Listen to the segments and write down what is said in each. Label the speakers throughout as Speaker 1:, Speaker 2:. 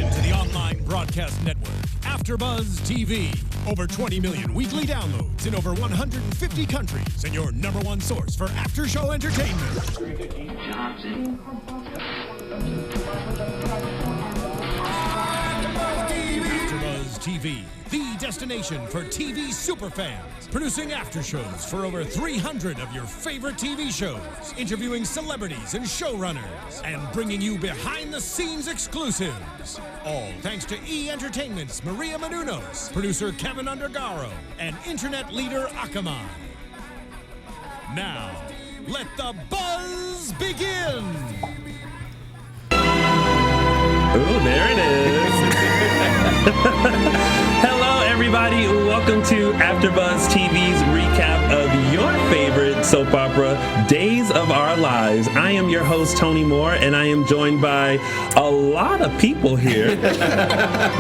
Speaker 1: into the online broadcast network, AFTERBUZZ TV. Over 20 million weekly downloads in over 150 countries, and your number one source for after-show entertainment. AFTERBUZZ TV, the destination for TV superfans. Producing aftershows for over 300 of your favorite TV shows, interviewing celebrities and showrunners, and bringing you behind-the-scenes exclusives. All thanks to E! Entertainment's Maria Menounos, producer Kevin Undergaro, and internet leader Akamai. Now, let the buzz begin!
Speaker 2: Ooh, there it is. Hello, everybody. Welcome to AfterBuzz TV's recap of your favorite soap opera, Days of Our Lives. I am your host, Tony Moore, and I am joined by a lot of people here.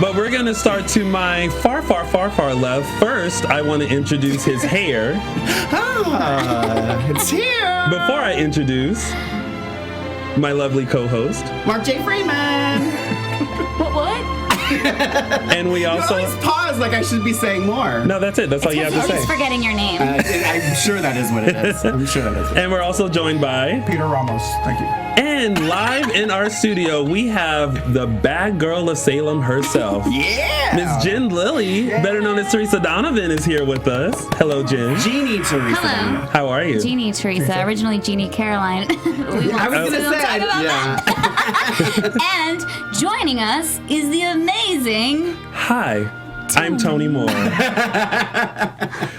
Speaker 2: But we're going to start to my far, far, far, far left. First, I want to introduce his hair.
Speaker 3: It's here.
Speaker 2: Before I introduce my lovely co-host,
Speaker 3: Mark J Freeman.
Speaker 4: What?
Speaker 2: And we also
Speaker 3: You always pause like I should be saying more.
Speaker 2: No, that's it. That's all you have to
Speaker 4: You're
Speaker 2: say.
Speaker 4: just forgetting your name.
Speaker 3: I'm sure that is what it is. I'm sure that is.
Speaker 2: And we're also joined by
Speaker 5: Peter Ramos. Thank you.
Speaker 2: And live in our studio, we have the bad girl of Salem herself.
Speaker 3: Yeah.
Speaker 2: Miss Jen Lilley, better known as Teresa Donovan, is here with us. Hello, Jen.
Speaker 3: Jeannie Teresa.
Speaker 4: Hello.
Speaker 2: How are you?
Speaker 4: Jeannie Teresa, originally Jeannie Caroline.
Speaker 3: I was going to say, yeah.
Speaker 4: And joining us is the amazing...
Speaker 2: Hi. I'm Tony Moore.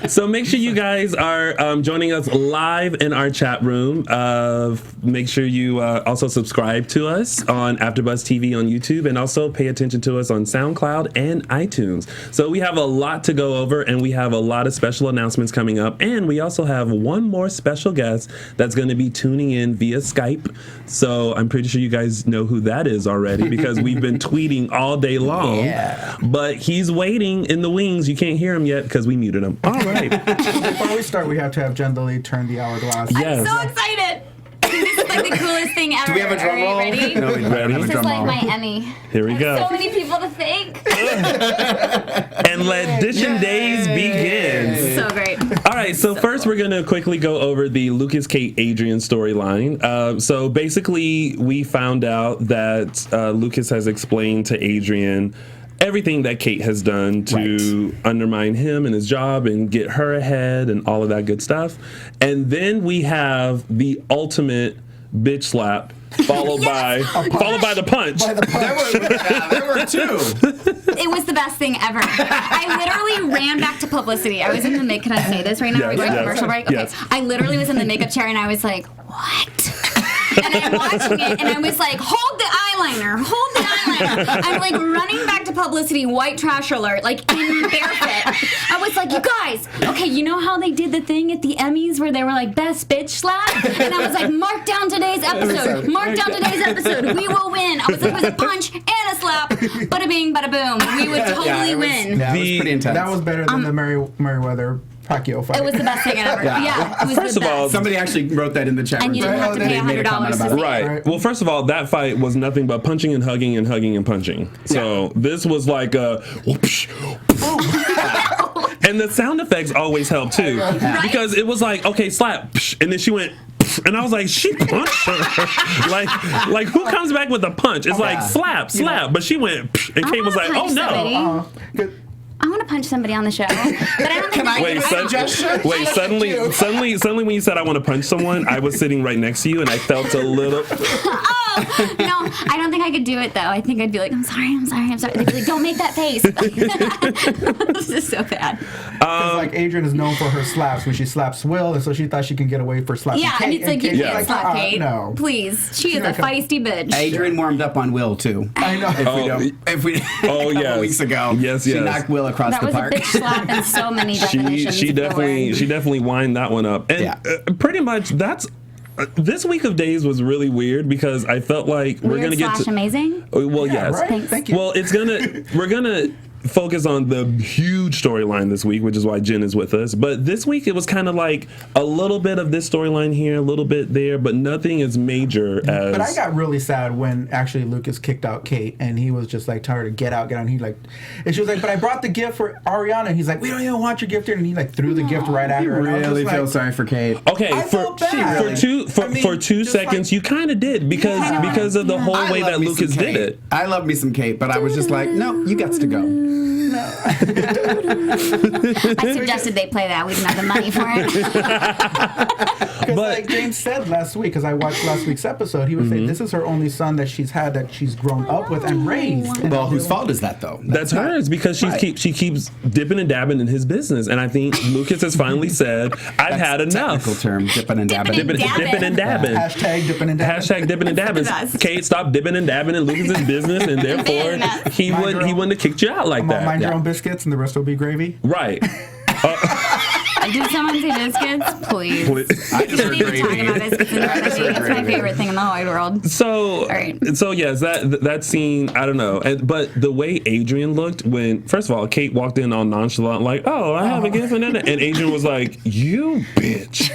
Speaker 2: So make sure you guys are joining us live in our chat room. Make sure you also subscribe to us on AfterBuzz TV on YouTube, and also pay attention to us on SoundCloud and iTunes. So we have a lot to go over, and we have a lot of special announcements coming up, and we also have one more special guest that's going to be tuning in via Skype. So I'm pretty sure you guys know who that is already, because we've been tweeting all day long.
Speaker 3: Yeah.
Speaker 2: But he's waiting in the wings. You can't hear him yet because we muted him. All right.
Speaker 5: Before we start, we have to have Jen Lilley turn the hourglass.
Speaker 2: Yes.
Speaker 4: I'm so excited. This is like the coolest thing ever.
Speaker 3: Do we have a drum roll?
Speaker 4: Are you ready?
Speaker 3: No, we don't
Speaker 2: Ready?
Speaker 3: have a
Speaker 4: This is
Speaker 3: drum
Speaker 4: like
Speaker 3: roll.
Speaker 4: my Emmy.
Speaker 2: Here we go.
Speaker 4: So many people to thank.
Speaker 2: And let Dishing Days begin.
Speaker 4: So great.
Speaker 2: All right, so first we're going to quickly go over the Lucas, Kate, Adrian storyline. So basically, we found out that Lucas has explained to Adrian everything that Kate has done to undermine him and his job and get her ahead and all of that good stuff. And then we have the ultimate bitch slap, followed by the punch.
Speaker 3: There were two.
Speaker 4: It was the best thing ever. I literally ran back to publicity. I was in the make. Can I say this right now? Are we going to commercial break? Okay.
Speaker 2: Yes.
Speaker 4: I literally was in the makeup chair and I was like, what? And I'm watching it and I was like, hold the eyeliner. Hold the eyeliner. I'm like running back to publicity, white trash alert, like in barefoot. I was like, you guys, okay, you know how they did the thing at the Emmys where they were like, best bitch slap? And I was like, mark down today's episode. Mark down today's episode. We will win. I was like, it was a punch and a slap. Bada bing, bada boom. We would totally win.
Speaker 3: Yeah, it was pretty intense.
Speaker 5: That was better than the Merriweather Pacquiao fight.
Speaker 4: It was the best thing ever. Yeah, it was
Speaker 2: First
Speaker 4: the
Speaker 2: of all,
Speaker 4: best.
Speaker 3: Somebody actually wrote that in the chat room.
Speaker 4: And you didn't have to
Speaker 3: They
Speaker 4: pay
Speaker 3: made a comment
Speaker 4: $100
Speaker 3: about
Speaker 4: to
Speaker 3: it.
Speaker 4: see
Speaker 2: Right.
Speaker 5: Right.
Speaker 2: Well, first of all, that fight was nothing but punching and hugging and hugging and punching. So this was like a whoopsh, and the sound effects always help too, because it was like, okay, slap, psh, and then she went, psh, and I was like, she punched her. like who comes back with a punch? It's like slap, but she went, psh, and Kate was like, oh no.
Speaker 5: Good.
Speaker 4: I want to punch somebody on the show, but I don't think
Speaker 2: Wait, suddenly when you said I want to punch someone, I was sitting right next to you and I felt a little.
Speaker 4: Oh, no, I don't think I could do it though. I think I'd be like, I'm sorry. They'd be like, don't make that face. This is so bad.
Speaker 5: Because like Adrian is known for her slaps when she slaps Will, and so she thought she can get away for slapping
Speaker 4: Yeah,
Speaker 5: Kate.
Speaker 4: and it's like, you can't slap Kate.
Speaker 5: No.
Speaker 4: Please. She is a feisty bitch.
Speaker 3: Adrian warmed up on Will too.
Speaker 5: I know.
Speaker 3: If we a couple weeks ago, she knocked Will across
Speaker 4: That
Speaker 3: the
Speaker 4: was a
Speaker 3: park.
Speaker 4: bitch slap in so many definitions.
Speaker 2: She definitely wind that one up, and pretty much that's. This week of days was really weird because I felt like we're gonna get to
Speaker 4: amazing.
Speaker 2: Well, yes.
Speaker 5: Right?
Speaker 4: Thanks.
Speaker 5: Thank you.
Speaker 2: Well, we're gonna focus on the huge storyline this week, which is why Jen is with us. But this week it was kind of like a little bit of this storyline here, a little bit there, but nothing as major as.
Speaker 5: But I got really sad when actually Lucas kicked out Kate, and he was just like telling her to get out. And she was like, "But I brought the gift for Ariana," and he's like, "We don't even want your gift here," and he like threw the gift right at her.
Speaker 3: I really feel sorry for Kate.
Speaker 2: Okay, for 2 seconds, you kind of did because of the whole way that Lucas did it.
Speaker 3: I love me some Kate, but I was just like, no, you got to go.
Speaker 4: I suggested they play that. We didn't have the money for it.
Speaker 5: Because like James said last week, because I watched last week's episode, he was saying this is her only son that she's had, that she's grown up with and raised.
Speaker 3: Well, whose fault is that, though?
Speaker 2: That's hers, because she keeps dipping and dabbing in his business. And I think Lucas has finally said, I've had enough.
Speaker 3: Technical term, dipping and dabbing.
Speaker 2: Dipping and dabbing.
Speaker 5: Hashtag dipping and dabbing.
Speaker 2: Hashtag dipping and dabbing. Kate, stop dipping and dabbing in Lucas's business, and therefore he wouldn't have kicked you out like that.
Speaker 5: Mind your own biscuits, and the rest will be gravy.
Speaker 2: Right.
Speaker 4: Did someone say biscuits? Please. I just don't even talk about biscuits in the movie. It's my favorite thing in the whole wide world.
Speaker 2: So yes, that scene, I don't know. But the way Adrian looked when, first of all, Kate walked in all nonchalant, like, "Oh, I have a gift," and Adrian was like, "You bitch,"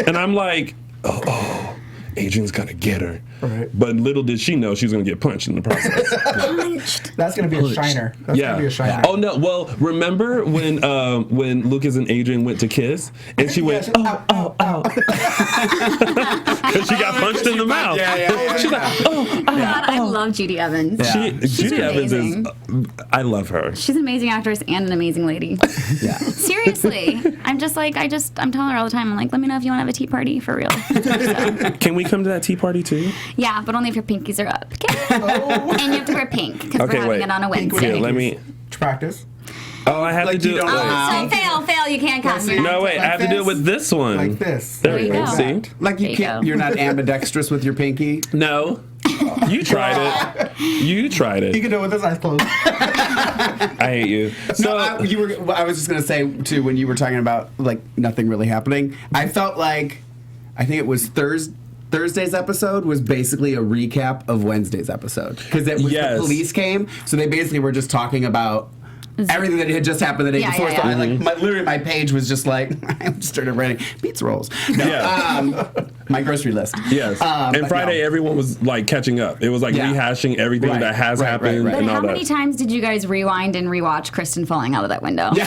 Speaker 2: and I'm like, "Oh, Adrian's gonna get her." Right. But little did she know she was going to get punched in the process.
Speaker 5: That's going to be a shiner. That's going to be a shiner.
Speaker 2: Oh, no. Well, remember when Lucas and Adrian went to kiss and she went, oh. Because she got punched in the mouth.
Speaker 3: Yeah.
Speaker 2: She's like, oh.
Speaker 4: God, I love Judy Evans.
Speaker 2: Yeah. Judy Evans is, I love her.
Speaker 4: She's an amazing actress and an amazing lady.
Speaker 3: Yeah.
Speaker 4: Seriously. I'm telling her all the time, I'm like, let me know if you want to have a tea party for real. So.
Speaker 2: Can we come to that tea party too?
Speaker 4: Yeah, but only if your pinkies are up. Okay? And you have to wear pink because we're having it on a Wednesday.
Speaker 2: Here, let me
Speaker 5: practice.
Speaker 2: Oh, I have to do it.
Speaker 4: So fail, you can't come.
Speaker 2: No, wait, I have to do it with this one.
Speaker 5: Like this.
Speaker 2: There you go. See?
Speaker 3: Like you're not ambidextrous with your pinky?
Speaker 2: No. You tried it. You tried it.
Speaker 5: You can do it with his eyes closed.
Speaker 2: I hate you. So
Speaker 3: I was just gonna say too, when you were talking about like nothing really happening, I felt like, I think it was Thursday's episode was basically a recap of Wednesday's episode, because the police came, so they basically were just talking about everything that had just happened the day before. So I literally my page was just like, I just started writing pizza rolls. My grocery list.
Speaker 2: Yes. And Friday, everyone was like catching up. It was like rehashing everything that has happened.
Speaker 4: But
Speaker 2: and all
Speaker 4: how many times did you guys rewind and rewatch Kristen falling out of that window? Yeah.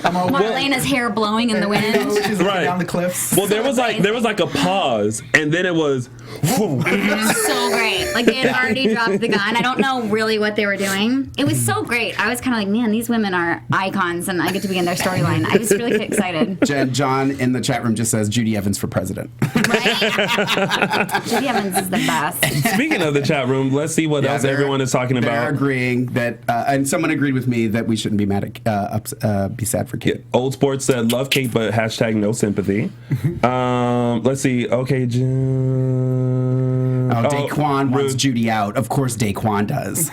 Speaker 4: Marlena's hair blowing in the wind.
Speaker 5: She's looking down the cliffs.
Speaker 2: Well, there was like a pause, and then it was.
Speaker 4: It was so great. Like, they had already dropped the gun. I don't know really what they were doing. It was so great. I was kind of like, man, these women are icons, and I get to be in their storyline. I was really excited.
Speaker 3: John in the chat room just says Judy Evans for president.
Speaker 4: Right? Judy Evans is the best.
Speaker 2: Speaking of the chat room, let's see what else everyone is talking about.
Speaker 3: They're agreeing that, and someone agreed with me that we shouldn't be mad at, be sad for Kate.
Speaker 2: Old Sports said, love Kate, but hashtag no sympathy. Let's see. Okay,
Speaker 3: Daquan wants Judy out. Of course Daquan does.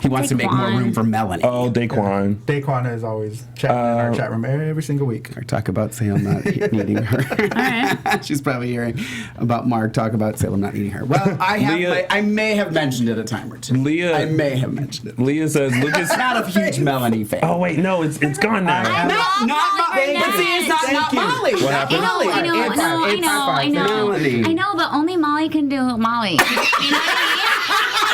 Speaker 3: He wants to make more room for Melanie.
Speaker 2: Oh, Daquan.
Speaker 5: Daquan is always chatting in our chat room every single week.
Speaker 3: Mark talk about Salem not needing her.
Speaker 4: All right.
Speaker 3: She's probably hearing about Mark talk about Salem not needing her. Well, I may have mentioned it a time or two. I may have mentioned it.
Speaker 2: Leah says Lucas.
Speaker 3: Not a huge Melanie fan.
Speaker 2: Oh wait, no, it's gone now.
Speaker 4: Not
Speaker 3: Molly.
Speaker 2: What happened?
Speaker 4: I know, but only Molly can do Molly. You know what I mean?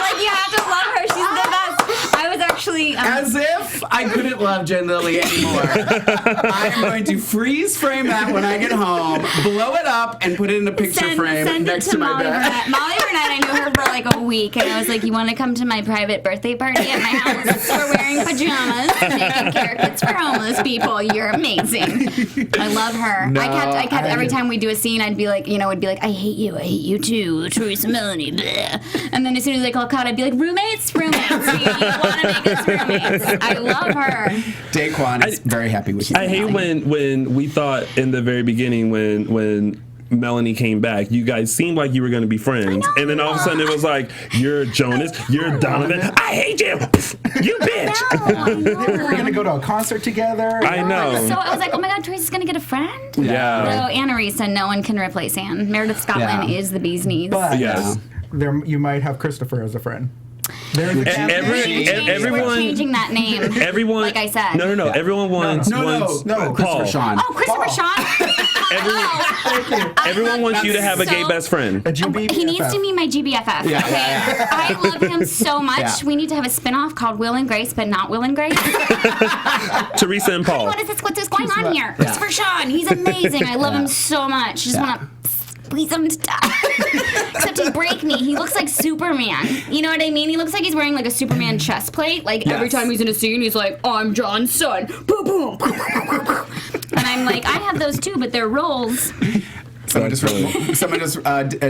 Speaker 4: Like, you have to love her. She's the best. I was actually...
Speaker 3: As if I couldn't love Jen Lilley anymore. I'm going to freeze frame that when I get home, blow it up, and put it in a picture frame next to my bed.
Speaker 4: Molly Burnett, I knew her for like a week, and I was like, you want to come to my private birthday party at my house? We're wearing pajamas, making carrot kits for homeless people. You're amazing. I love her.
Speaker 3: No,
Speaker 4: I kept every time we do a scene, I'd be like, I hate you too, Teresa Melanie. Bleh. And then as soon as I call cut, I'd be like, roommates. You want to make us roommates? I love her.
Speaker 3: Daquan is very happy with you.
Speaker 2: I hate when we thought in the very beginning when Melanie came back, you guys seemed like you were going to be friends, and then all of a sudden it was like, you're Jonas, you're Donovan, I hate you, you bitch.
Speaker 5: I know. We're going to go to a concert together.
Speaker 2: I know.
Speaker 4: So I was like, oh my God, Teresa's going to get a friend?
Speaker 2: Yeah.
Speaker 4: So Anna said no one can replace Anne. Meredith Scotland is the bee's knees.
Speaker 5: But
Speaker 2: yes.
Speaker 5: you might have Christopher as a friend.
Speaker 4: We're changing that name.
Speaker 2: Everyone,
Speaker 4: like I said.
Speaker 2: No.
Speaker 3: Yeah.
Speaker 2: Everyone wants
Speaker 3: Christopher
Speaker 2: Paul.
Speaker 3: Sean.
Speaker 4: Oh, Christopher Sean.
Speaker 2: Everyone wants you to have a gay best friend.
Speaker 5: A GB
Speaker 4: He needs to be my GBFF.
Speaker 3: Yeah,
Speaker 4: okay?
Speaker 3: yeah.
Speaker 4: I love him so much.
Speaker 3: Yeah.
Speaker 4: We need to have a spin-off called Will and Grace, but not Will and Grace.
Speaker 2: Teresa and Paul.
Speaker 4: What's going on here? Christopher Sean, he's amazing. I love him so much. Just want to squeeze him to death. Except he break me. He looks like Superman. You know what I mean? He looks like he's wearing like a Superman chest plate. Like every time he's in a scene, he's like, I'm John's son. Boom, boom. And I'm like, I have those too, but they're roles.
Speaker 3: Someone just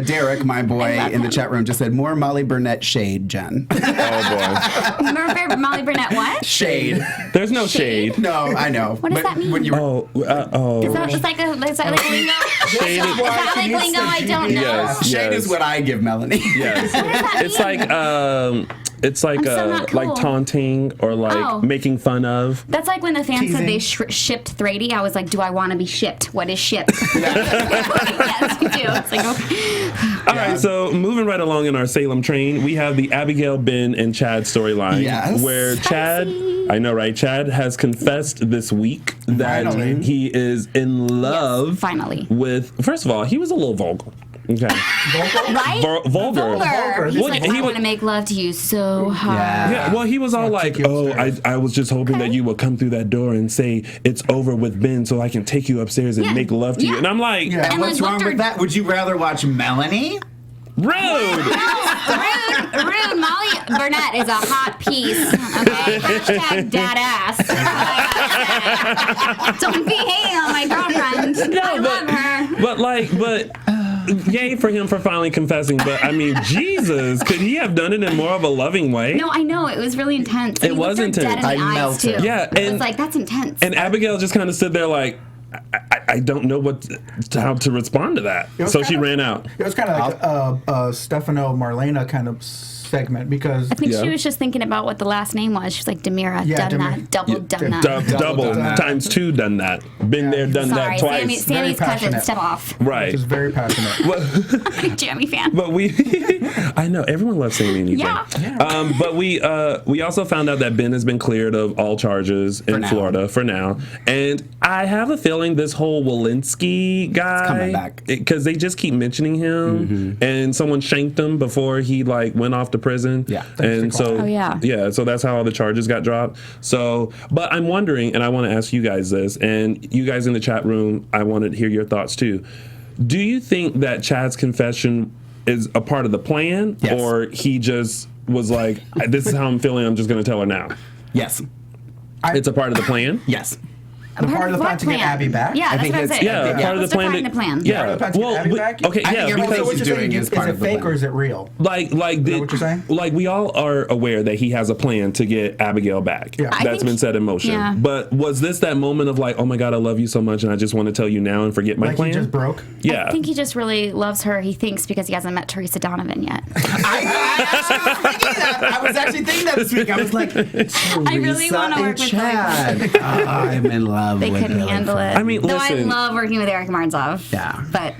Speaker 3: Derek, my boy in the chat room, just said, more Molly Burnett shade, Jen.
Speaker 2: Oh, boy.
Speaker 4: Remember Molly Burnett what?
Speaker 3: Shade.
Speaker 2: There's no shade.
Speaker 3: No, I know.
Speaker 4: What does that mean?
Speaker 3: When you
Speaker 2: Oh.
Speaker 4: Is that like lingo?
Speaker 2: Shade
Speaker 4: Is that like lingo? I don't know.
Speaker 2: Yes.
Speaker 3: Shade is what I give Melanie.
Speaker 2: Yes.
Speaker 4: What does that
Speaker 2: It's
Speaker 4: mean?
Speaker 2: it's like
Speaker 4: I'm so not cool.
Speaker 2: like taunting or like making fun of.
Speaker 4: That's like when the fans said they shipped Thrady. I was like, do I want to be shipped? What is shipped? Yes, you do. It's like, okay.
Speaker 2: All right, so moving right along in our Salem train, we have the Abigail, Ben, and Chad storyline.
Speaker 3: Yes.
Speaker 2: Where Chad, I know, right? Chad has confessed this week that he is in love.
Speaker 4: Yes, finally.
Speaker 2: With, first of all, he was a little vulgar. Okay.
Speaker 4: Right?
Speaker 2: Vulgar.
Speaker 4: He's like, I want to make love to you so hard.
Speaker 2: Yeah, well, he was all like, oh, I was just hoping that you would come through that door and say, it's over with Ben so I can take you upstairs and make love to you. And I'm like,
Speaker 6: and what's wrong with that? Would you rather watch Melanie?
Speaker 2: Rude.
Speaker 4: Molly Burnett is a hot piece. Okay. Hashtag dad ass. Don't be hating on my girlfriend. I love her.
Speaker 2: But yay for him for finally confessing. But I mean, Jesus, could he have done it in more of a loving way?
Speaker 4: No, I know. It was really intense.
Speaker 2: It was intense.
Speaker 4: Dead in the eyes too.
Speaker 2: Yeah,
Speaker 4: it was like, that's intense.
Speaker 2: And Abigail just kind of stood there like, I don't know how to respond to that. So she ran out.
Speaker 5: It was kind of like a Stefano Marlena kind of segment because
Speaker 4: I think she was just thinking about what the last name was. She's like, Demira, done that, done that.
Speaker 2: Double times two done that. Been there, done that twice.
Speaker 4: Sammy's cousin, step off.
Speaker 2: Right.
Speaker 5: Which is very passionate.
Speaker 4: Big Jamie fan.
Speaker 2: But I know, everyone loves Sammy and Ethan.
Speaker 4: Yeah.
Speaker 2: But we also found out that Ben has been cleared of all charges in Florida for now. And I have a feeling this whole Walensky guy,
Speaker 3: coming back.
Speaker 2: Because they just keep mentioning him, and someone shanked him before he like went off to prison.
Speaker 3: Yeah.
Speaker 2: And so so that's how all the charges got dropped. So, but I'm wondering, and I want to ask you guys this, and you guys in the chat room, I want to hear your thoughts too. Do you think that Chad's confession is a part of the plan, or he just was like, this is how I'm feeling, I'm just going to tell her now?
Speaker 3: Yes.
Speaker 2: It's a part of the plan?
Speaker 3: Yes.
Speaker 5: The part of the plan to get Abby back?
Speaker 4: Yeah, that's what I'm saying.
Speaker 2: Yeah, part of the plan.
Speaker 5: Yeah,
Speaker 2: okay, yeah,
Speaker 3: because he's doing is part of the
Speaker 5: fake
Speaker 3: plan.
Speaker 5: or is it real?
Speaker 2: Like
Speaker 5: what you're saying?
Speaker 2: Like we all are aware that he has a plan to get Abigail back.
Speaker 5: Yeah.
Speaker 2: That's been set in motion.
Speaker 4: Yeah.
Speaker 2: But was this that moment of like, oh my God, I love you so much and I just want to tell you now and forget my plan?
Speaker 5: He just broke?
Speaker 2: Yeah.
Speaker 4: I think he just really loves her, he thinks, because he hasn't met Teresa Donovan yet.
Speaker 3: I was actually thinking that this week. I was like,
Speaker 4: I really want to work with
Speaker 3: Chad. I'm in love
Speaker 4: They
Speaker 3: with
Speaker 4: couldn't handle it.
Speaker 2: I mean,
Speaker 4: though
Speaker 2: listen.
Speaker 4: I love working with Eric Marnzov.
Speaker 3: Yeah.
Speaker 4: But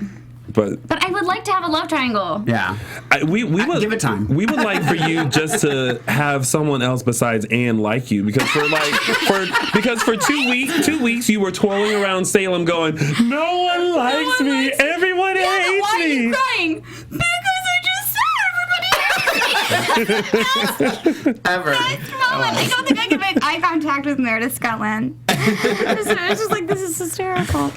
Speaker 4: I would like to have a love triangle.
Speaker 3: Yeah.
Speaker 2: we would
Speaker 3: give it time.
Speaker 2: We would like for you just to have someone else besides Ann like you, because for 2 weeks you were twirling around Salem going, no one likes me, everyone hates me.
Speaker 4: Why are you crying? Because I just said everybody hates me.
Speaker 3: Ever.
Speaker 4: I don't think I can make eye contact with Meredith Scotland. It's just like, this is hysterical.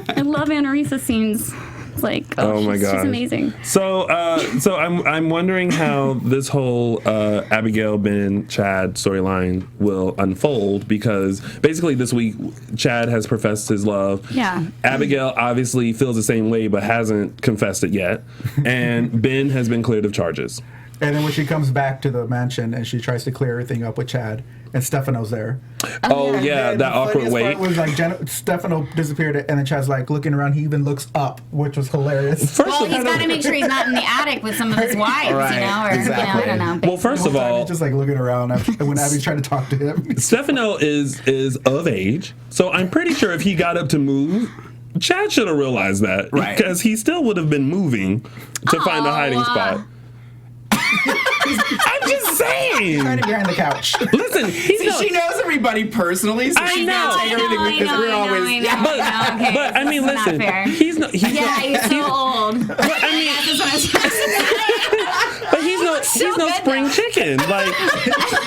Speaker 4: I love Annarisa scenes. It's like,
Speaker 2: oh my God,
Speaker 4: she's amazing.
Speaker 2: So I'm wondering how this whole Abigail, Ben, Chad storyline will unfold, because basically this week Chad has professed his love.
Speaker 4: Yeah.
Speaker 2: Abigail obviously feels the same way but hasn't confessed it yet, and Ben has been cleared of charges.
Speaker 5: And then when she comes back to the mansion and she tries to clear everything up with Chad, and Stefano's there.
Speaker 2: Oh yeah, that awkward wait.
Speaker 5: Was like Stefano disappeared, and then Chad's like looking around. He even looks up, which was hilarious.
Speaker 4: Well, he's got to make sure he's not in the attic with some of his wives,
Speaker 3: Right,
Speaker 4: you know, or
Speaker 3: exactly.
Speaker 4: I don't know.
Speaker 2: Well, first of all,
Speaker 5: he's just like looking around when Abby's trying to talk to him.
Speaker 2: Stefano is of age, so I'm pretty sure if he got up to move, Chad should have realized that,
Speaker 3: right?
Speaker 2: Because he still would have been moving to find a hiding spot. I'm just saying.
Speaker 5: Hiding behind the couch.
Speaker 2: Listen, he's
Speaker 3: See,
Speaker 2: no,
Speaker 3: she knows everybody personally, so
Speaker 2: I
Speaker 3: she's
Speaker 2: know.
Speaker 3: gonna take everything because we're always.
Speaker 4: Okay,
Speaker 2: but I mean,
Speaker 4: this is not
Speaker 2: listen,
Speaker 4: fair.
Speaker 2: he's no.
Speaker 4: Yeah, he's so old.
Speaker 2: But I mean,
Speaker 4: That's what I was trying to say.
Speaker 2: but he's no
Speaker 4: good,
Speaker 2: spring
Speaker 4: though.
Speaker 2: chicken. Like,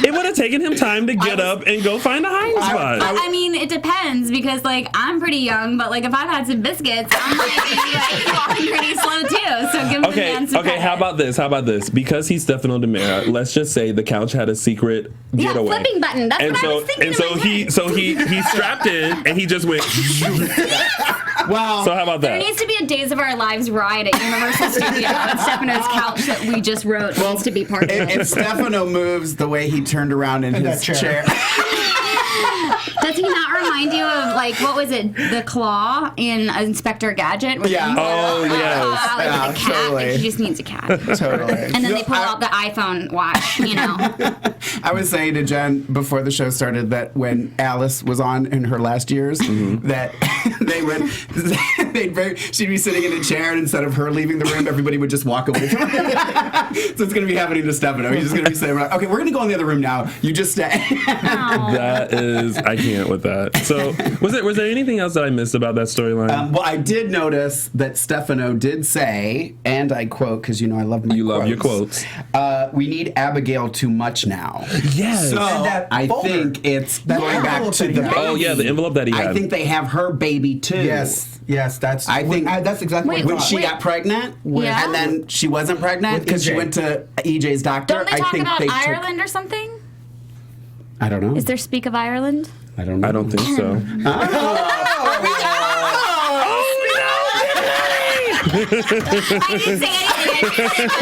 Speaker 2: it would have taken him time to get up and go find a hiding spot.
Speaker 4: I mean, it depends because, like, I'm pretty young, but, like, if I've had some biscuits, I might be, like, walking pretty slow, too. So give him the man some credit.
Speaker 2: How about this? Because he's Stefano Demera, let's just say the couch had a secret getaway.
Speaker 4: Flipping button. That's what I was thinking.
Speaker 2: He strapped in and he just went.
Speaker 3: Wow.
Speaker 2: So how about
Speaker 4: There
Speaker 2: that?
Speaker 4: needs to be a Days of Our Lives ride at Universal Studios. And Stefano's couch that we just wrote needs to be part of it.
Speaker 3: If Stefano moves the way he turned around in his
Speaker 5: that chair.
Speaker 4: Does he not remind you of, like, what was it, the claw in Inspector Gadget?
Speaker 3: Yeah.
Speaker 2: Oh, yes.
Speaker 4: Like
Speaker 3: Yeah,
Speaker 4: a cat.
Speaker 3: totally.
Speaker 4: Like, he just needs a cat.
Speaker 3: Totally.
Speaker 4: And then they pull out the iPhone watch, you know.
Speaker 3: I was saying to Jen before the show started that when Alice was on in her last years, that she'd be sitting in a chair, and instead of her leaving the room, everybody would just walk away from her. So it's going to be happening to Stefano. He's just going to be sitting around. Okay, we're going to go in the other room now. You just stay.
Speaker 2: That is, I can't with that. So was there anything else that I missed about that storyline?
Speaker 3: Well, I did notice that Stefano did say, and I quote, because you know I love my
Speaker 2: You
Speaker 3: quotes.
Speaker 2: love your quotes.
Speaker 3: We need Abigail too much now.
Speaker 2: Yes.
Speaker 3: So
Speaker 5: that
Speaker 3: I
Speaker 5: folder.
Speaker 3: think it's going back
Speaker 5: envelope
Speaker 3: to
Speaker 5: that he
Speaker 3: the
Speaker 5: had.
Speaker 3: baby.
Speaker 2: Oh yeah, the envelope that he had.
Speaker 3: I think they have her baby too.
Speaker 5: Yes, that's.
Speaker 3: I think-
Speaker 5: that's exactly
Speaker 4: Wait,
Speaker 5: what I
Speaker 3: When
Speaker 5: thought.
Speaker 3: she got pregnant,
Speaker 4: Yeah.
Speaker 3: and then she wasn't pregnant
Speaker 5: With
Speaker 3: because she
Speaker 5: EJ.
Speaker 3: went to EJ's doctor.
Speaker 4: Don't they
Speaker 3: I
Speaker 4: talk
Speaker 3: think
Speaker 4: about
Speaker 3: they
Speaker 4: Ireland or something?
Speaker 3: I don't know.
Speaker 4: Is there speak of Ireland?
Speaker 3: I don't know.
Speaker 2: I don't think so.
Speaker 4: I didn't say anything.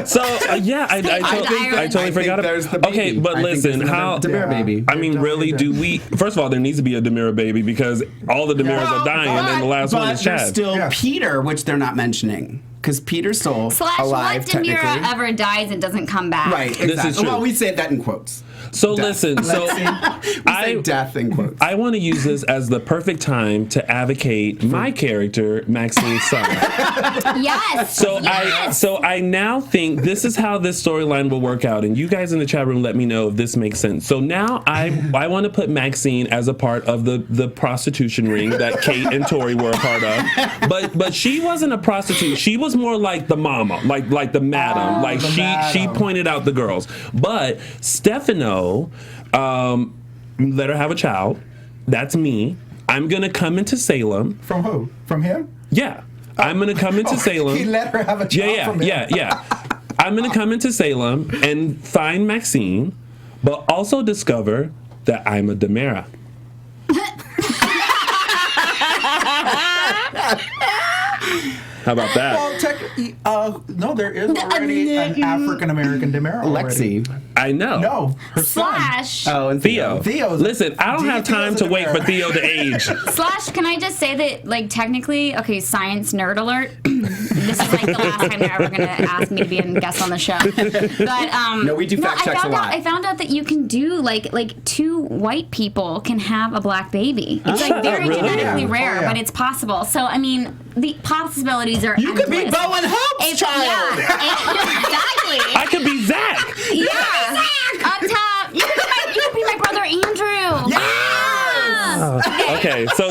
Speaker 2: So I totally forgot about.
Speaker 3: there's the baby.
Speaker 2: Okay, but
Speaker 3: I think
Speaker 2: listen,
Speaker 3: there's
Speaker 2: how?
Speaker 3: another Demera baby.
Speaker 2: I mean, really, do we? First of all, there needs to be a Demera baby because all the Demeras are dying, and the last one is
Speaker 3: there's
Speaker 2: Chad.
Speaker 3: still
Speaker 5: Yeah.
Speaker 3: Peter, which they're not mentioning because Peter's still
Speaker 4: Slash,
Speaker 3: alive
Speaker 4: what Demira
Speaker 3: technically.
Speaker 4: ever dies and doesn't come back?
Speaker 3: Right,
Speaker 2: This is
Speaker 3: exactly.
Speaker 2: true.
Speaker 3: Well, we say that in quotes.
Speaker 2: So listen, so
Speaker 3: We say death in quotes.
Speaker 2: I want to use this as the perfect time to advocate my character, Maxine's son.
Speaker 4: Yes.
Speaker 2: So I now think this is how this storyline will work out, and you guys in the chat room let me know if this makes sense. So now I want to put Maxine as a part of the prostitution ring that Kate and Tori were a part of, but she wasn't a prostitute. She was more like the mama, like the madam. Like
Speaker 5: the
Speaker 2: she
Speaker 5: madam.
Speaker 2: pointed out the girls. But Stefano, let her have a child. That's me. I'm gonna come into Salem.
Speaker 5: From who? From him?
Speaker 2: Yeah. I'm gonna come into Salem.
Speaker 5: He let her have a child from him.
Speaker 2: Yeah. I'm gonna come into Salem and find Maxine, but also discover that I'm a Demera. How about that?
Speaker 5: Well, no, there is already an African American Demera. already.
Speaker 3: Lexi.
Speaker 2: I know.
Speaker 5: No, her son.
Speaker 4: Slash.
Speaker 3: Oh, and
Speaker 2: Theo.
Speaker 5: Theo's-
Speaker 2: Listen, I don't have time to wait for Theo to age.
Speaker 4: Slash, can I just say that, like, technically, okay, science nerd alert. This is like the last time they're ever going to ask me to be a guest on the show. But
Speaker 3: No, we do fact checks a lot.
Speaker 4: I found out that you can do like two white people can have a black baby. It's like very
Speaker 2: really?
Speaker 4: genetically
Speaker 5: Yeah.
Speaker 4: rare,
Speaker 5: Oh, yeah.
Speaker 4: but it's possible. So I mean, the possibilities are.
Speaker 3: You could be
Speaker 4: endless.
Speaker 3: Bowen Hope's child.
Speaker 4: Yeah, exactly.
Speaker 2: I could be Zach.
Speaker 4: Yeah. On top. You could be my brother Andrew.
Speaker 2: Okay, so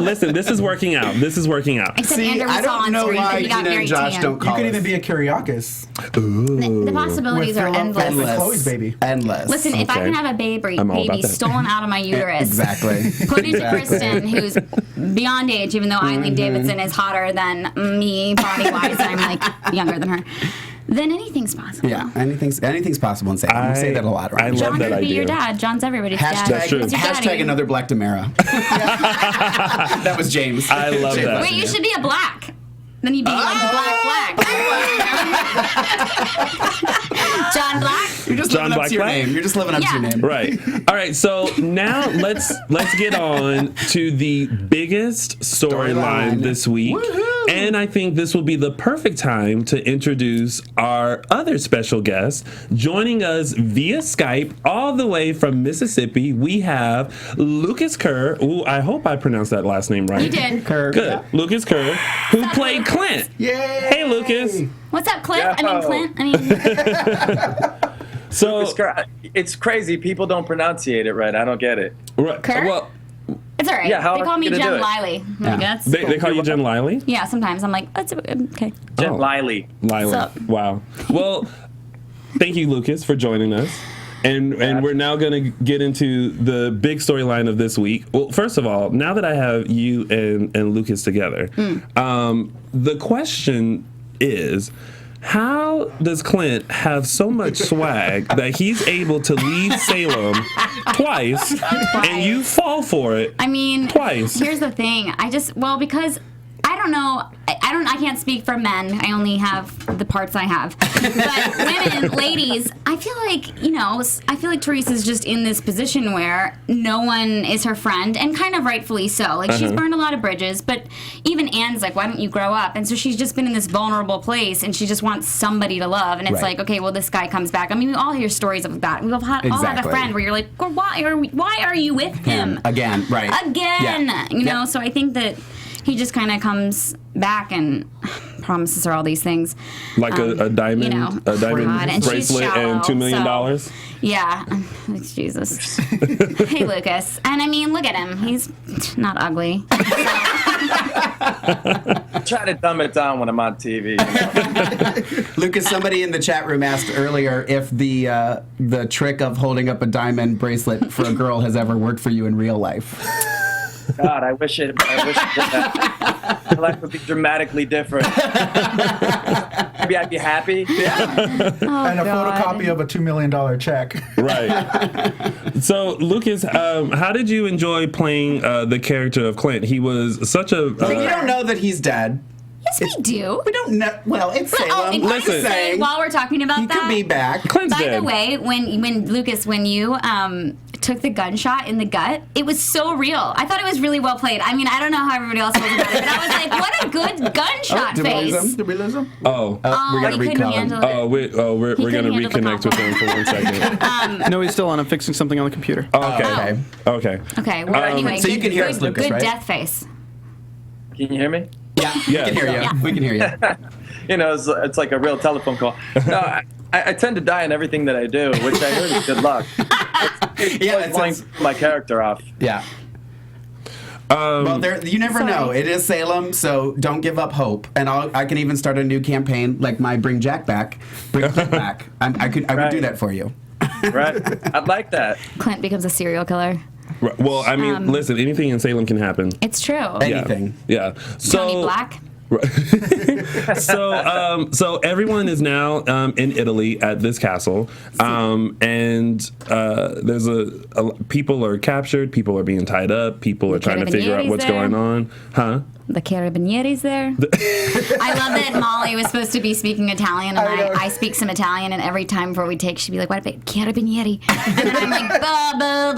Speaker 2: listen, this is working out.
Speaker 4: Except
Speaker 3: See,
Speaker 4: Andrew was
Speaker 3: I don't
Speaker 4: on
Speaker 3: know
Speaker 4: screen,
Speaker 3: why
Speaker 4: but he got
Speaker 3: Gina
Speaker 4: very
Speaker 3: and Josh
Speaker 4: tan.
Speaker 3: don't
Speaker 5: You
Speaker 3: call
Speaker 5: could
Speaker 3: us.
Speaker 5: even be a Kyriakis.
Speaker 4: The possibilities are endless.
Speaker 5: Endless. Chloe's baby.
Speaker 3: Endless.
Speaker 4: Listen, if I
Speaker 2: Okay.
Speaker 4: can have a baby
Speaker 2: I'm all about
Speaker 4: baby
Speaker 2: that.
Speaker 4: stolen out of my uterus,
Speaker 3: Exactly.
Speaker 4: put it to Kristen, who's beyond age, even though Eileen Davidson is hotter than me body wise, I'm like younger than her. Then anything's possible.
Speaker 3: Yeah, anything's possible in Salem. We say that a lot, right?
Speaker 2: I love
Speaker 4: John
Speaker 2: that
Speaker 4: could be
Speaker 2: idea.
Speaker 4: your dad. John's everybody's dad.
Speaker 2: That's true.
Speaker 4: He's your daddy.
Speaker 3: Hashtag another Black Demera. That was James.
Speaker 2: I love
Speaker 3: James
Speaker 2: that.
Speaker 4: Wait, you should be a black. Then you'd be like black. John Black.
Speaker 3: You're just
Speaker 2: John
Speaker 3: living up to your
Speaker 2: Black?
Speaker 3: name. You're just living up to your
Speaker 4: Yeah.
Speaker 3: name.
Speaker 2: Right. All right. So now let's get on to the biggest storyline this week.
Speaker 3: Woohoo!
Speaker 2: And I think this will be the perfect time to introduce our other special guest. Joining us via Skype all the way from Mississippi, we have Lucas Kerr. Ooh, I hope I pronounced that last name right.
Speaker 4: You did.
Speaker 3: Kerr.
Speaker 2: Good. Lucas Kerr, who played Clint.
Speaker 5: Yay!
Speaker 2: Hey, Lucas.
Speaker 4: What's up, Cliff?
Speaker 7: Yeah.
Speaker 4: I mean, Clint. I mean,
Speaker 2: So
Speaker 7: It's crazy. People don't pronunciate it right. I don't get it.
Speaker 2: right,
Speaker 4: Kurt?
Speaker 2: well,
Speaker 4: it's all right.
Speaker 7: Yeah, how
Speaker 4: they
Speaker 7: are
Speaker 4: call
Speaker 7: you
Speaker 4: me
Speaker 7: gonna
Speaker 4: Jen
Speaker 7: do it?
Speaker 4: Lilley. I guess.
Speaker 2: they call you Jen Lilley?
Speaker 4: Yeah, sometimes I'm like, that's okay.
Speaker 7: Jen
Speaker 2: Oh.
Speaker 7: Lilley.
Speaker 2: Lilley.
Speaker 4: Sup?
Speaker 2: Wow. Well, thank you, Lucas, for joining us. And we're now going to get into the big storyline of this week. Well, first of all, now that I have you and Lucas together, the question is, how does Clint have so much swag that he's able to leave Salem twice and you fall for it?
Speaker 4: I mean,
Speaker 2: twice.
Speaker 4: Here's the thing. Because I don't know. I can't speak for men. I only have the parts I have. But women, ladies, I feel like Teresa's just in this position where no one is her friend, and kind of rightfully so. Like, she's burned a lot of bridges, but even Anne's like, why don't you grow up? And so she's just been in this vulnerable place, and she just wants somebody to love. And it's like, okay, well, this guy comes back. I mean, we all hear stories of that. We've all had a friend where you're like, well, why are you with him?
Speaker 3: Again, right.
Speaker 4: Again.
Speaker 3: Yeah.
Speaker 4: You know, so I think that he just kind of comes back and promises her all these things,
Speaker 2: Like a diamond, a diamond
Speaker 4: and she's
Speaker 2: bracelet and $2 million.
Speaker 4: so, yeah, Jesus. Hey, Lucas, and I mean, look at him. He's not ugly.
Speaker 7: Try to dumb it down when I'm on TV.
Speaker 3: Lucas, somebody in the chat room asked earlier if the trick of holding up a diamond bracelet for a girl has ever worked for you in real life.
Speaker 7: God, I wish it did that. My life would be dramatically different. Maybe I'd be happy.
Speaker 5: And a photocopy of a $2 million check.
Speaker 2: Right. So, Lucas, how did you enjoy playing the character of Clint? He was such a...
Speaker 3: You don't know that he's dead.
Speaker 4: Yes, we do.
Speaker 3: We don't know. Well, it's Salem.
Speaker 4: Oh, and can I
Speaker 2: Listen.
Speaker 4: say, while we're talking about
Speaker 3: He
Speaker 4: that,
Speaker 3: could be back.
Speaker 2: Clint's
Speaker 4: by
Speaker 2: dead.
Speaker 4: the way, when Lucas, when you took the gunshot in the gut, it was so real. I thought it was really well played. I mean, I don't know how everybody else feels about it, but I was like, what a good gunshot
Speaker 3: Did we lose
Speaker 4: face.
Speaker 3: him? Did we lose him?
Speaker 2: Oh.
Speaker 3: We got to
Speaker 4: he couldn't
Speaker 3: recall him.
Speaker 4: handle it.
Speaker 2: We're going to
Speaker 4: couldn't handle the
Speaker 2: reconnect with him for 1 second.
Speaker 8: No, he's still on. I'm fixing something on the computer.
Speaker 2: Okay.
Speaker 3: Okay.
Speaker 2: Okay.
Speaker 4: Okay, well, anyway,
Speaker 3: so you can hear us, Lucas,
Speaker 4: good
Speaker 3: right?
Speaker 4: death face.
Speaker 7: Can you hear me?
Speaker 3: Yeah, we can hear you.
Speaker 4: Yeah.
Speaker 3: We can hear you.
Speaker 7: You know, it's like a real telephone call. No, I tend to die in everything that I do, which I heard is good luck. It's blowing my character off.
Speaker 3: Yeah. Well, you never
Speaker 4: Sorry.
Speaker 3: know. It is Salem, so don't give up hope. And I can even start a new campaign, like my Bring Jack Back, Bring Clint Back. I would do that for you.
Speaker 7: Right? I'd like that.
Speaker 4: Clint becomes a serial killer.
Speaker 2: Right. Well, I mean, listen, anything in Salem can happen.
Speaker 4: It's true.
Speaker 3: Anything.
Speaker 2: Yeah.
Speaker 4: Johnny Black.
Speaker 2: So everyone is now in Italy at this castle, and there's people are captured, people are being tied up, people are trying to figure out what's going on, huh?
Speaker 4: The Carabiniere's there. I love that Molly was supposed to be speaking Italian, and I speak some Italian, and every time before we take, she'd be like, what about Carabinieri? And then I'm like,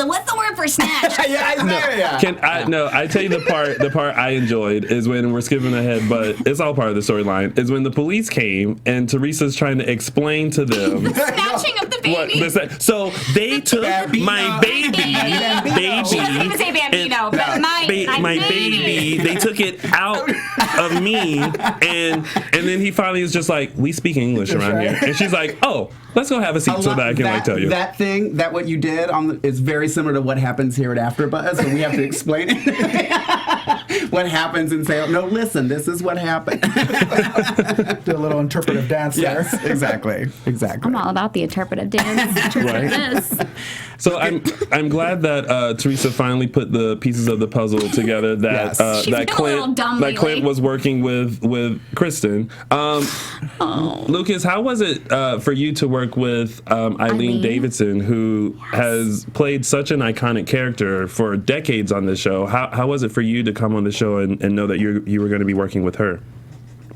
Speaker 4: what's the word for snatch?
Speaker 2: I tell you the part I enjoyed is when we're skipping ahead, but it's all part of the storyline, is when the police came and Teresa's trying to explain to them
Speaker 4: Snatching of the baby.
Speaker 2: so they took my baby,
Speaker 4: She doesn't even say Bambino, but my
Speaker 2: baby, they took it out of me, and then he finally is just like, we speak English around here, and she's like, oh, let's go have a seat so that I can tell you.
Speaker 3: That what you did is very similar to what happens here at AFTERBUZZ, so we have to explain it. What happens in Salem? No, listen, this is what happened.
Speaker 5: Do a little interpretive dance there.
Speaker 3: Yes, exactly.
Speaker 4: I'm all about the interpretive dance. This.
Speaker 2: So I'm glad that Teresa finally put the pieces of the puzzle together. That
Speaker 3: Yes.
Speaker 4: She's been a little dumb lately.
Speaker 2: Clint was working with Kristen. Lucas, how was it for you to work with Eileen Davidson, who has played such an iconic character for decades on this show? How was it for you to come on the show and know that you were going to be working with her?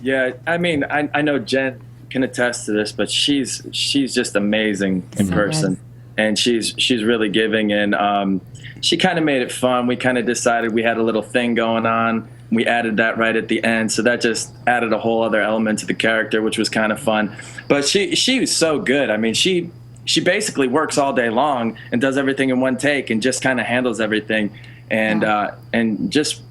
Speaker 7: Yeah, I mean, I know Jen can attest to this, but she's just amazing in person. And she's really giving, and she kind of made it fun. We kind of decided we had a little thing going on. We added that right at the end, so that just added a whole other element to the character, which was kind of fun. But she was so good. I mean, she basically works all day long and does everything in one take and just kind of handles everything, and just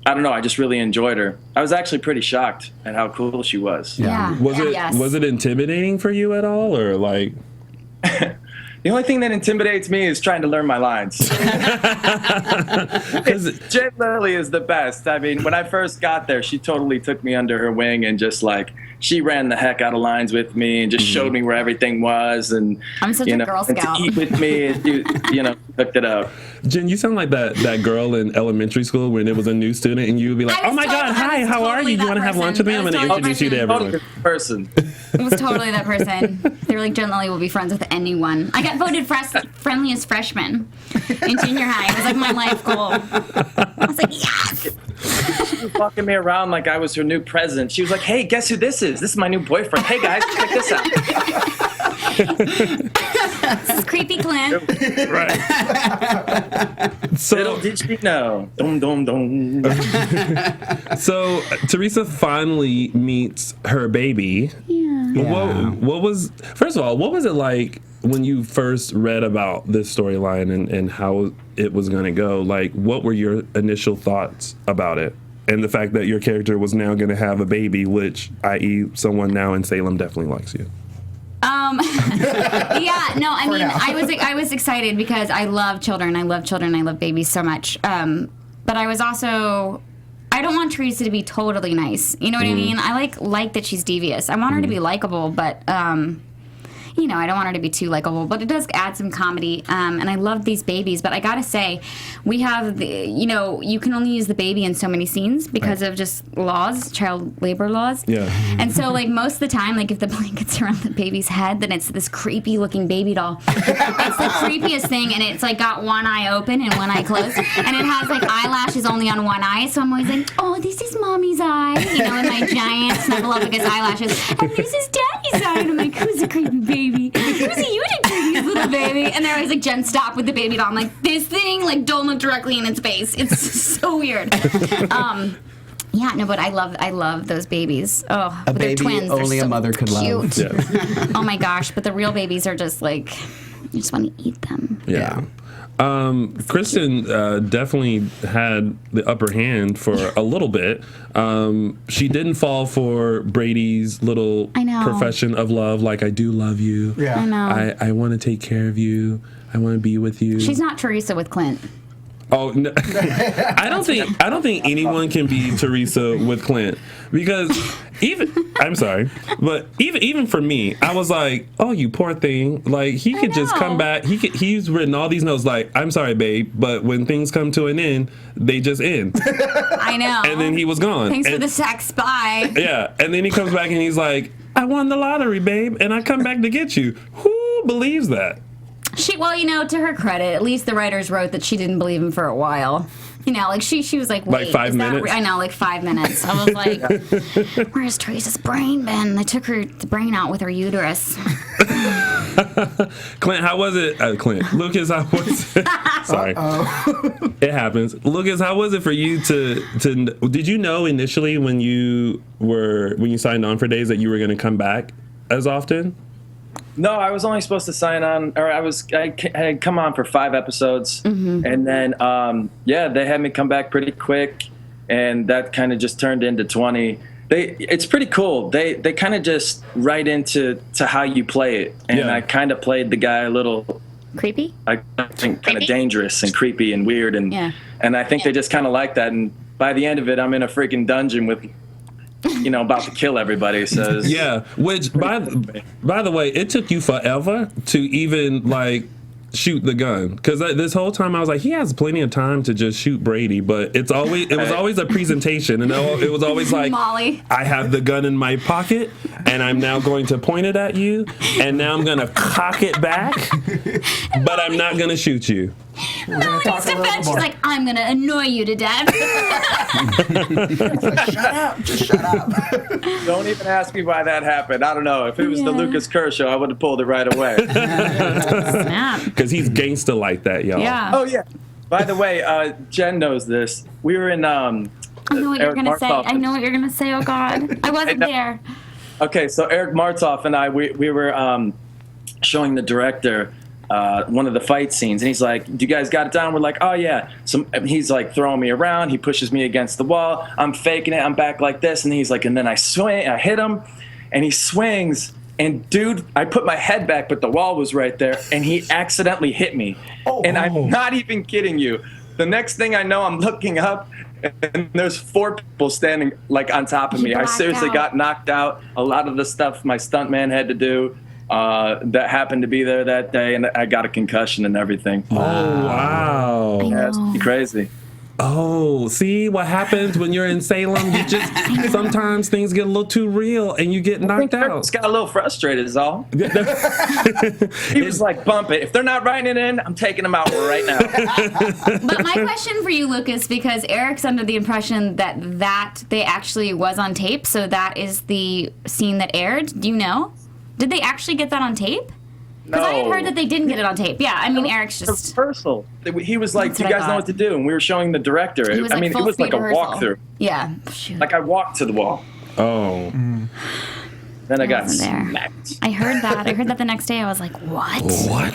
Speaker 7: I don't know. I just really enjoyed her. I was actually pretty shocked at how cool she was.
Speaker 4: Yeah.
Speaker 2: Was it intimidating for you at all, or like?
Speaker 7: The only thing that intimidates me is trying to learn my lines. Jen Lilley is the best. I mean, when I first got there, she totally took me under her wing and just like she ran the heck out of lines with me and just showed me where everything was. And
Speaker 4: I'm such a Girl
Speaker 7: and
Speaker 4: Scout.
Speaker 7: to eat with me, and hooked it up.
Speaker 2: Jen, you sound like that girl in elementary school when it was a new student and you would be like, "Oh my God, hi, how are you? Do you want to have lunch with me? I'm going to introduce you to everyone."
Speaker 7: Person.
Speaker 4: It was totally that person. They were like, Jen Lilley will be friends with anyone. I got voted friendliest freshman in junior high. It was like my life goal. I was like, yes.
Speaker 7: She was walking me around like I was her new present. She was like, "Hey, guess who this is? This is my new boyfriend. Hey guys, check this out."
Speaker 4: This is creepy Clint.
Speaker 2: Right. So
Speaker 7: Little did she know. Dum dum dum.
Speaker 2: So Teresa finally meets her baby.
Speaker 5: Yeah.
Speaker 2: What was, first of all, what was it like when you first read about this storyline and how it was going to go? Like, what were your initial thoughts about it? And the fact that your character was now going to have a baby, which, i.e., someone now in Salem definitely likes you.
Speaker 4: Yeah, no, I mean, I was excited because I love children. I love babies so much. But I was also, I don't want Teresa to be totally nice. You know what I mean? I like that she's devious. I want her to be likable, but I don't want her to be too likable, but it does add some comedy. And I love these babies, but I gotta say, we have you can only use the baby in so many scenes because of just laws, child labor laws.
Speaker 2: Yeah.
Speaker 4: And so, like, most of the time, like, if the blanket's around the baby's head, then it's this creepy looking baby doll. It's the creepiest thing, and it's like got one eye open and one eye closed, and it has like eyelashes only on one eye. So I'm always like, oh, this is mommy's eye, in my giant snuggle up against eyelashes, and this is daddy's eye. And I'm like, who's a creepy baby? Who's a unicorn, little baby? And they're always like, Jen, stop with the baby doll. I'm like, this thing, like, don't look directly in its face. It's so weird. Yeah, no, but I love those babies. Oh,
Speaker 3: A
Speaker 4: they're
Speaker 3: baby
Speaker 4: twins.
Speaker 3: only
Speaker 4: They're
Speaker 3: a mother could love.
Speaker 4: cute. Oh my gosh, but the real babies are just like, you just want to eat them.
Speaker 2: Yeah. Kristen definitely had the upper hand for a little bit. She didn't fall for Brady's little profession of love, like, I do love you.
Speaker 5: Yeah.
Speaker 4: I know.
Speaker 2: I want to take care of you. I want to be with you.
Speaker 4: She's not Teresa with Clint.
Speaker 2: Oh, no. I don't think anyone can be Teresa with Clint, because I'm sorry, but even for me, I was like, oh, you poor thing. Like, he could just come back. He's written all these notes like, I'm sorry, babe, but when things come to an end, they just end.
Speaker 4: I know.
Speaker 2: And then he was gone.
Speaker 4: Thanks for the sex, bye.
Speaker 2: Yeah, and then he comes back and he's like, I won the lottery, babe, and I come back to get you. Who believes that?
Speaker 4: To her credit, at least the writers wrote that she didn't believe him for a while. Like, she was like, wait,
Speaker 2: like 5 minutes?
Speaker 4: I know, like 5 minutes. I was like, where's Teresa's brain been? They took her the brain out with her uterus.
Speaker 2: Clint, how was it? Lucas, how was it? Sorry. It happens. Lucas, how was it for you to did you know initially when you signed on for days that you were going to come back as often?
Speaker 7: No, I was only supposed to sign on, or I had come on for 5 episodes, and then they had me come back pretty quick, and that kind of just turned into 20. It's pretty cool. They kind of just right into how you play it, and I kind of played the guy a little
Speaker 4: creepy.
Speaker 7: I think kind of dangerous and creepy and weird, and I think they just kind of like that. And by the end of it, I'm in a freaking dungeon with, about to kill everybody. So
Speaker 2: which by the way, it took you forever to even like shoot the gun, because this whole time I was like, he has plenty of time to just shoot Brady, but it was always a presentation, and it was always like,
Speaker 4: Molly,
Speaker 2: I have the gun in my pocket, and I'm now going to point it at you, and now I'm gonna cock it back, but I'm not gonna shoot you.
Speaker 4: Melody's defense, she's like, I'm gonna annoy you to death.
Speaker 5: Shut up, just shut up.
Speaker 7: Don't even ask me why that happened. I don't know. If it was the Lucas Kerr show, I would have pulled it right away.
Speaker 4: Snap.
Speaker 2: Because he's gangster like that, y'all.
Speaker 4: Yeah.
Speaker 7: Oh yeah. By the way, Jen knows this. We were in
Speaker 4: I know what you're gonna say. I know what you're gonna say. Oh God, I wasn't there.
Speaker 7: Okay, so Eric Martov and I, we were showing the director one of the fight scenes, and he's like, "Do you guys got it down?" We're like, "Oh yeah." So he's like throwing me around. He pushes me against the wall. I'm faking it. I'm back like this, and he's like, and then I swing. I hit him, and he swings. And dude, I put my head back, but the wall was right there, and he accidentally hit me. And I'm not even kidding you. The next thing I know, I'm looking up, and there's 4 people standing like on top of me. I seriously got knocked out. A lot of the stuff my stuntman had to do that happened to be there that day, and I got a concussion and everything.
Speaker 2: Oh, wow.
Speaker 7: Yeah, it's crazy.
Speaker 2: Oh, see what happens when you're in Salem? You just sometimes things get a little too real and you get knocked out.
Speaker 7: Just got a little frustrated is all. He was like, bump it. If they're not writing it in, I'm taking them out right now.
Speaker 4: But my question for you, Lucas, because Eric's under the impression that they actually was on tape, so that is the scene that aired. Do you know? Did they actually get that on tape? Because I had heard that they didn't get it on tape. Yeah, I mean, Eric's just...
Speaker 7: rehearsal. He was like, do you guys know what to do? And we were showing the director.
Speaker 4: It was like
Speaker 7: it was like a
Speaker 4: rehearsal.
Speaker 7: walkthrough.
Speaker 4: Yeah. Shoot.
Speaker 7: Like I walked to the wall.
Speaker 2: Oh.
Speaker 7: Then I got
Speaker 4: wasn't there.
Speaker 7: smacked.
Speaker 4: I heard that. I heard that the next day. I was like, what?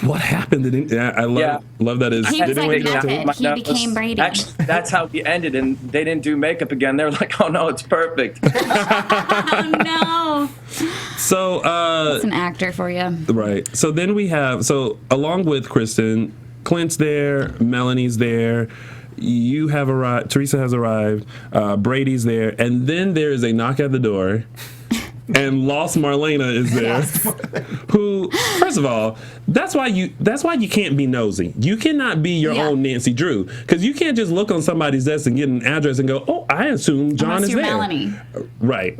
Speaker 2: What happened? I love that.
Speaker 4: He was like
Speaker 2: anyone
Speaker 4: method. He became Brady.
Speaker 7: Actually, that's how we ended, and they didn't do makeup again. They were like, oh no, it's perfect.
Speaker 4: Oh, no.
Speaker 2: So,
Speaker 4: That's an actor for you.
Speaker 2: right. So then we have, along with Kristen, Clint's there, Melanie's there, you have arrived, Teresa has arrived, Brady's there, and then there is a knock at the door. And Lost Marlena is there, who, first of all, that's why you can't be nosy. You cannot be your own Nancy Drew, because you can't just look on somebody's desk and get an address and go, oh, I assume John is there.
Speaker 4: Melanie.
Speaker 2: Right.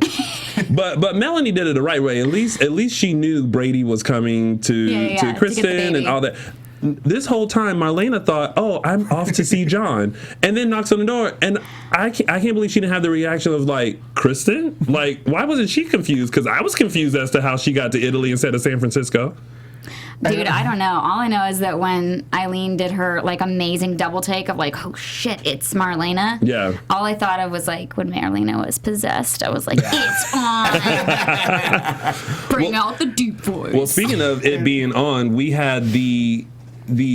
Speaker 2: but Melanie did it the right way. At least she knew Brady was coming to Kristen and all that. This whole time, Marlena thought, oh, I'm off to see John. And then knocks on the door. And I can't believe she didn't have the reaction of, like, Kristen? Like, why wasn't she confused? Because I was confused as to how she got to Italy instead of San Francisco.
Speaker 4: Dude, I don't know. All I know is that when Eileen did her, like, amazing double take of, like, oh, shit, it's Marlena.
Speaker 2: Yeah.
Speaker 4: All I thought of was, like, when Marlena was possessed. I was like, it's on. Bring out the deep voice.
Speaker 2: Well, speaking of it being on, we had the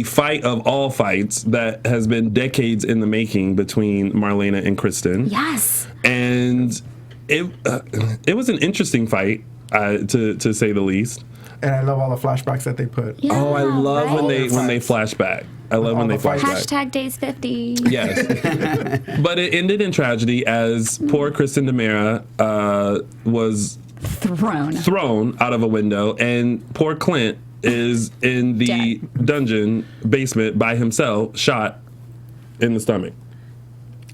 Speaker 2: fight of all fights that has been decades in the making between Marlena and Kristen.
Speaker 4: Yes.
Speaker 2: And it was an interesting fight, to say the least.
Speaker 5: And I love all the flashbacks that they put.
Speaker 4: Yeah,
Speaker 2: I love
Speaker 4: right?
Speaker 2: when they flash back. I love when they flash back.
Speaker 4: Hashtag days 50.
Speaker 2: Yes. But it ended in tragedy as poor Kristen DiMera was thrown out of a window, and poor Clint is in the dungeon basement by himself, shot in the stomach.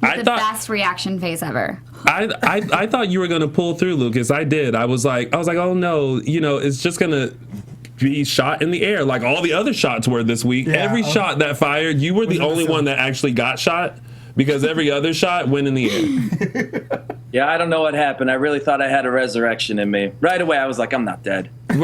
Speaker 4: The best reaction face ever.
Speaker 2: I thought you were gonna pull through, Lucas. I did. I was like, oh no, it's just gonna be shot in the air like all the other shots were this week. Yeah, every shot that fired, you were the only one that actually got shot, because every other shot went in the air.
Speaker 7: Yeah, I don't know what happened. I really thought I had a resurrection in me. Right away, I was like, I'm not dead. I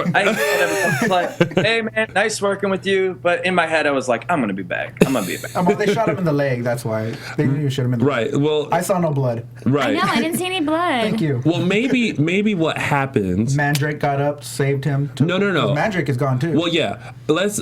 Speaker 7: was like, hey, man, nice working with you. But in my head, I was like, I'm going to be back. I'm going to be back.
Speaker 5: Well, they shot him in the leg. That's why. They knew you shot him in the leg.
Speaker 2: Right. Well,
Speaker 5: I saw no blood.
Speaker 2: Right.
Speaker 4: I know. I didn't see any blood.
Speaker 5: Thank you.
Speaker 2: Well, maybe what happened.
Speaker 5: Mandrake got up, saved him.
Speaker 2: No.
Speaker 5: Mandrake is gone, too.
Speaker 2: Well, yeah. Let's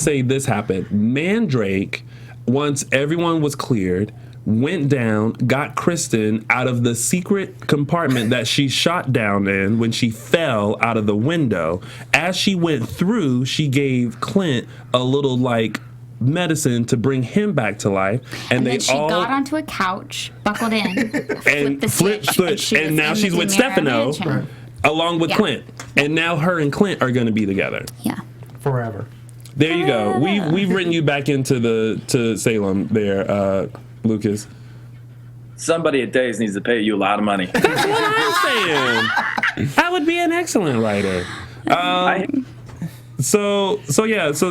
Speaker 2: say this happened. Mandrake, once everyone was cleared, went down, got Kristen out of the secret compartment that she shot down in when she fell out of the window. As she went through, she gave Clint a little, like, medicine to bring him back to life. And they
Speaker 4: then she got onto a couch, buckled in,
Speaker 2: and flipped the switch. And now she's with Stefano, along with Clint. And now her and Clint are going to be together.
Speaker 4: Yeah.
Speaker 5: Forever.
Speaker 2: There you go. We've written you back to Salem there, Lucas.
Speaker 7: Somebody at Days needs to pay you a lot of money.
Speaker 2: That's what I'm saying. I would be an excellent writer. So